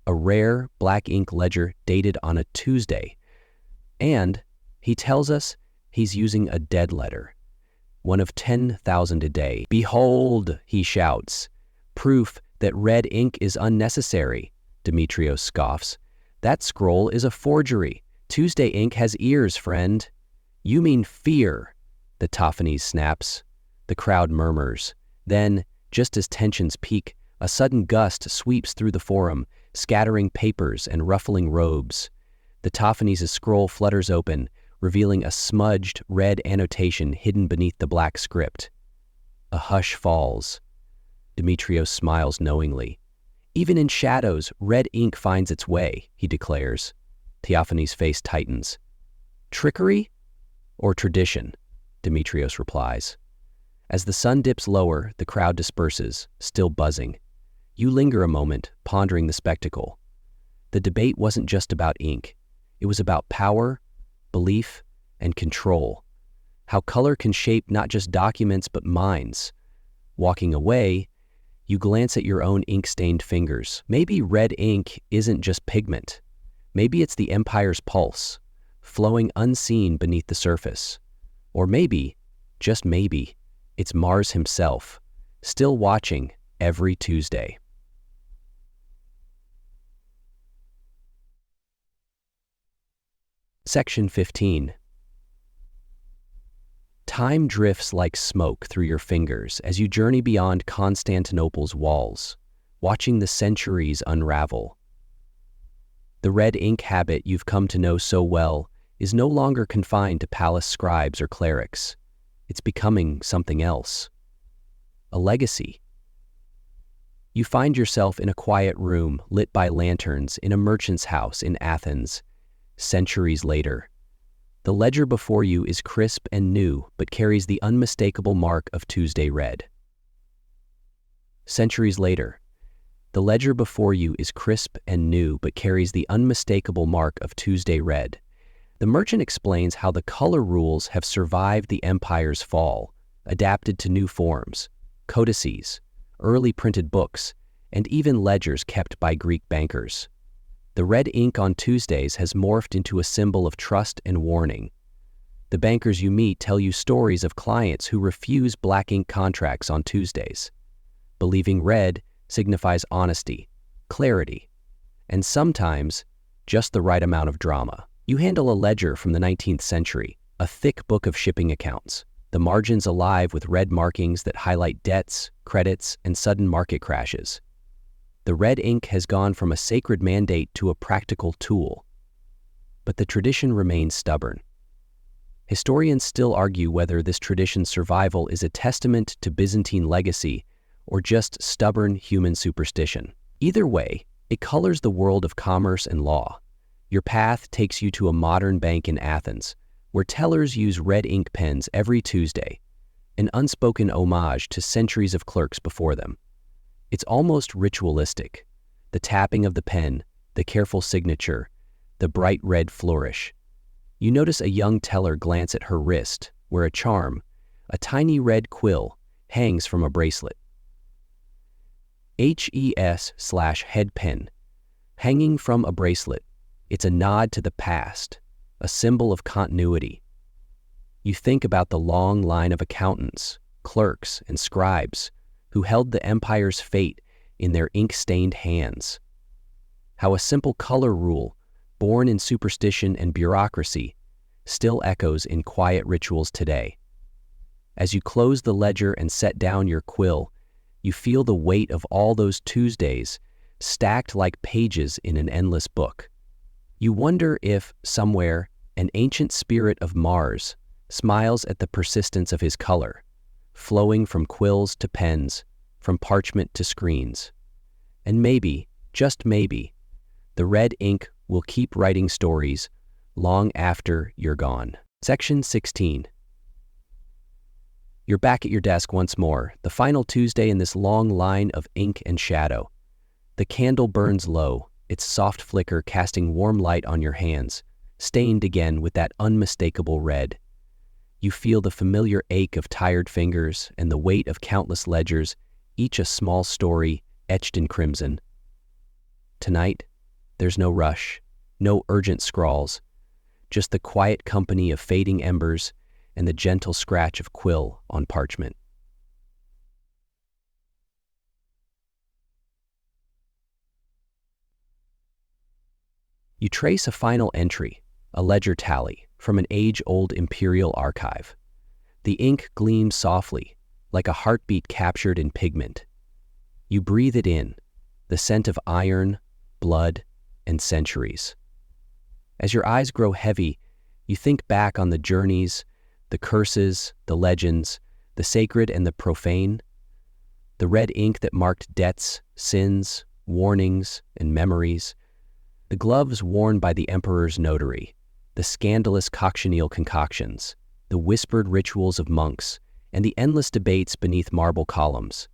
a rare black ink ledger dated on a Tuesday, and he tells us he's using a dead letter, one of 10,000 a day. "Behold," he shouts, "proof that red ink is unnecessary," Demetrios scoffs. "That scroll is a forgery. Tuesday ink has ears, friend." "You mean fear," Theophanes snaps. The crowd murmurs. Then, just as tensions peak, a sudden gust sweeps through the forum, scattering papers and ruffling robes. Theophanes' scroll flutters open, revealing a smudged red annotation hidden beneath the black script. A hush falls. Demetrios smiles knowingly. "Even in shadows, red ink finds its way," he declares. Theophanes' face tightens. "Trickery or tradition?" Demetrios replies. As the sun dips lower, the crowd disperses, still buzzing. You linger a moment, pondering the spectacle. The debate wasn't just about ink. It was about power, belief, and control. How color can shape not just documents but minds. Walking away, you glance at your own ink-stained fingers. Maybe red ink isn't just pigment. Maybe it's the empire's pulse, flowing unseen beneath the surface. Or maybe, just maybe, it's Mars himself, still watching every Tuesday. Section 15. Time drifts like smoke through your fingers as you journey beyond Constantinople's walls, watching the centuries unravel. The red ink habit you've come to know so well is no longer confined to palace scribes or clerics. It's becoming something else. A legacy. You find yourself in a quiet room lit by lanterns in a merchant's house in Athens, centuries later. The ledger before you is crisp and new, but carries the unmistakable mark of Tuesday red. Centuries later. The ledger before you is crisp and new, but carries the unmistakable mark of Tuesday red. The merchant explains how the color rules have survived the empire's fall, adapted to new forms, codices, early printed books, and even ledgers kept by Greek bankers. The red ink on Tuesdays has morphed into a symbol of trust and warning. The bankers you meet tell you stories of clients who refuse black ink contracts on Tuesdays. Believing red signifies honesty, clarity, and sometimes just the right amount of drama. You handle a ledger from the 19th century, a thick book of shipping accounts, the margins alive with red markings that highlight debts, credits, and sudden market crashes. The red ink has gone from a sacred mandate to a practical tool. But the tradition remains stubborn. Historians still argue whether this tradition's survival is a testament to Byzantine legacy or just stubborn human superstition. Either way, it colors the world of commerce and law. Your path takes you to a modern bank in Athens, where tellers use red ink pens every Tuesday, an unspoken homage to centuries of clerks before them. It's almost ritualistic. The tapping of the pen, the careful signature, the bright red flourish. You notice a young teller glance at her wrist, where a charm, a tiny red quill, hangs from a bracelet. HES/head pen, hanging from a bracelet. It's a nod to the past, a symbol of continuity. You think about the long line of accountants, clerks, and scribes who held the empire's fate in their ink-stained hands. How a simple color rule, born in superstition and bureaucracy, still echoes in quiet rituals today. As you close the ledger and set down your quill, you feel the weight of all those Tuesdays stacked like pages in an endless book. You wonder if, somewhere, an ancient spirit of Mars smiles at the persistence of his color, flowing from quills to pens, from parchment to screens. And maybe, just maybe, the red ink will keep writing stories long after you're gone. Section 16. You're back at your desk once more, the final Tuesday in this long line of ink and shadow. The candle burns low, its soft flicker casting warm light on your hands, stained again with that unmistakable red. You feel the familiar ache of tired fingers and the weight of countless ledgers, each a small story etched in crimson. Tonight, there's no rush, no urgent scrawls, just the quiet company of fading embers and the gentle scratch of quill on parchment. You trace a final entry, a ledger tally, from an age-old imperial archive. The ink gleams softly, like a heartbeat captured in pigment. You breathe it in, the scent of iron, blood, and centuries. As your eyes grow heavy, you think back on the journeys, the curses, the legends, the sacred and the profane, the red ink that marked debts, sins, warnings, and memories, the gloves worn by the emperor's notary, the scandalous cochineal concoctions, the whispered rituals of monks, and the endless debates beneath marble columns.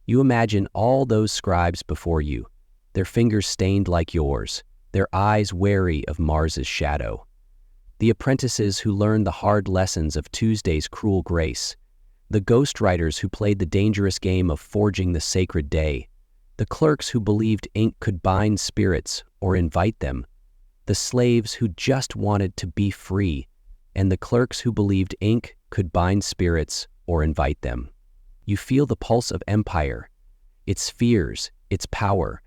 You imagine all those scribes before you, their fingers stained like yours, their eyes wary of Mars's shadow. The apprentices who learned the hard lessons of Tuesday's cruel grace, the ghostwriters who played the dangerous game of forging the sacred day, the clerks who believed ink could bind spirits or invite them, the slaves who just wanted to be free, and the clerks who believed ink could bind spirits or invite them. You feel the pulse of empire, its fears, its power,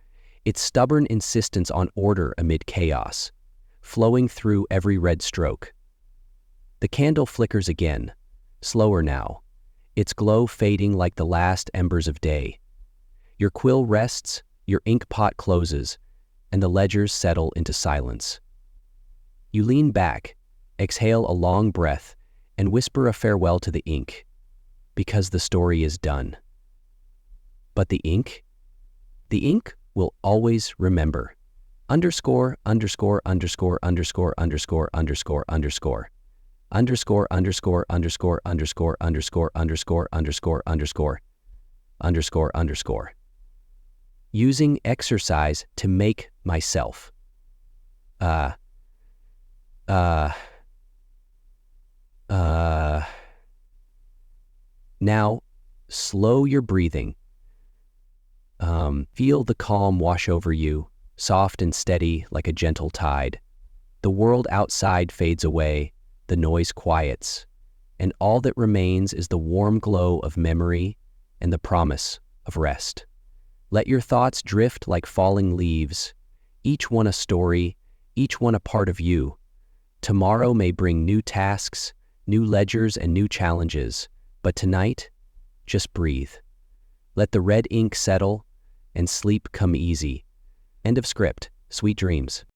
its stubborn insistence on order amid chaos, flowing through every red stroke. The candle flickers again, slower now, its glow fading like the last embers of day. Your quill rests, your ink pot closes, and the ledgers settle into silence. You lean back, exhale a long breath, and whisper a farewell to the ink, because the story is done. But the ink? The ink will always remember. Underscore, underscore, underscore, underscore, underscore, underscore, underscore. Underscore, underscore, underscore, underscore, underscore, underscore, underscore, underscore, underscore, underscore. Using exercise to make myself. Now, slow your breathing. Feel the calm wash over you, soft and steady like a gentle tide. The world outside fades away, the noise quiets, and all that remains is the warm glow of memory and the promise of rest. Let your thoughts drift like falling leaves, each one a story, each one a part of you. Tomorrow may bring new tasks, new ledgers, and new challenges, but tonight, just breathe. Let the red ink settle and sleep come easy. End of script. Sweet dreams.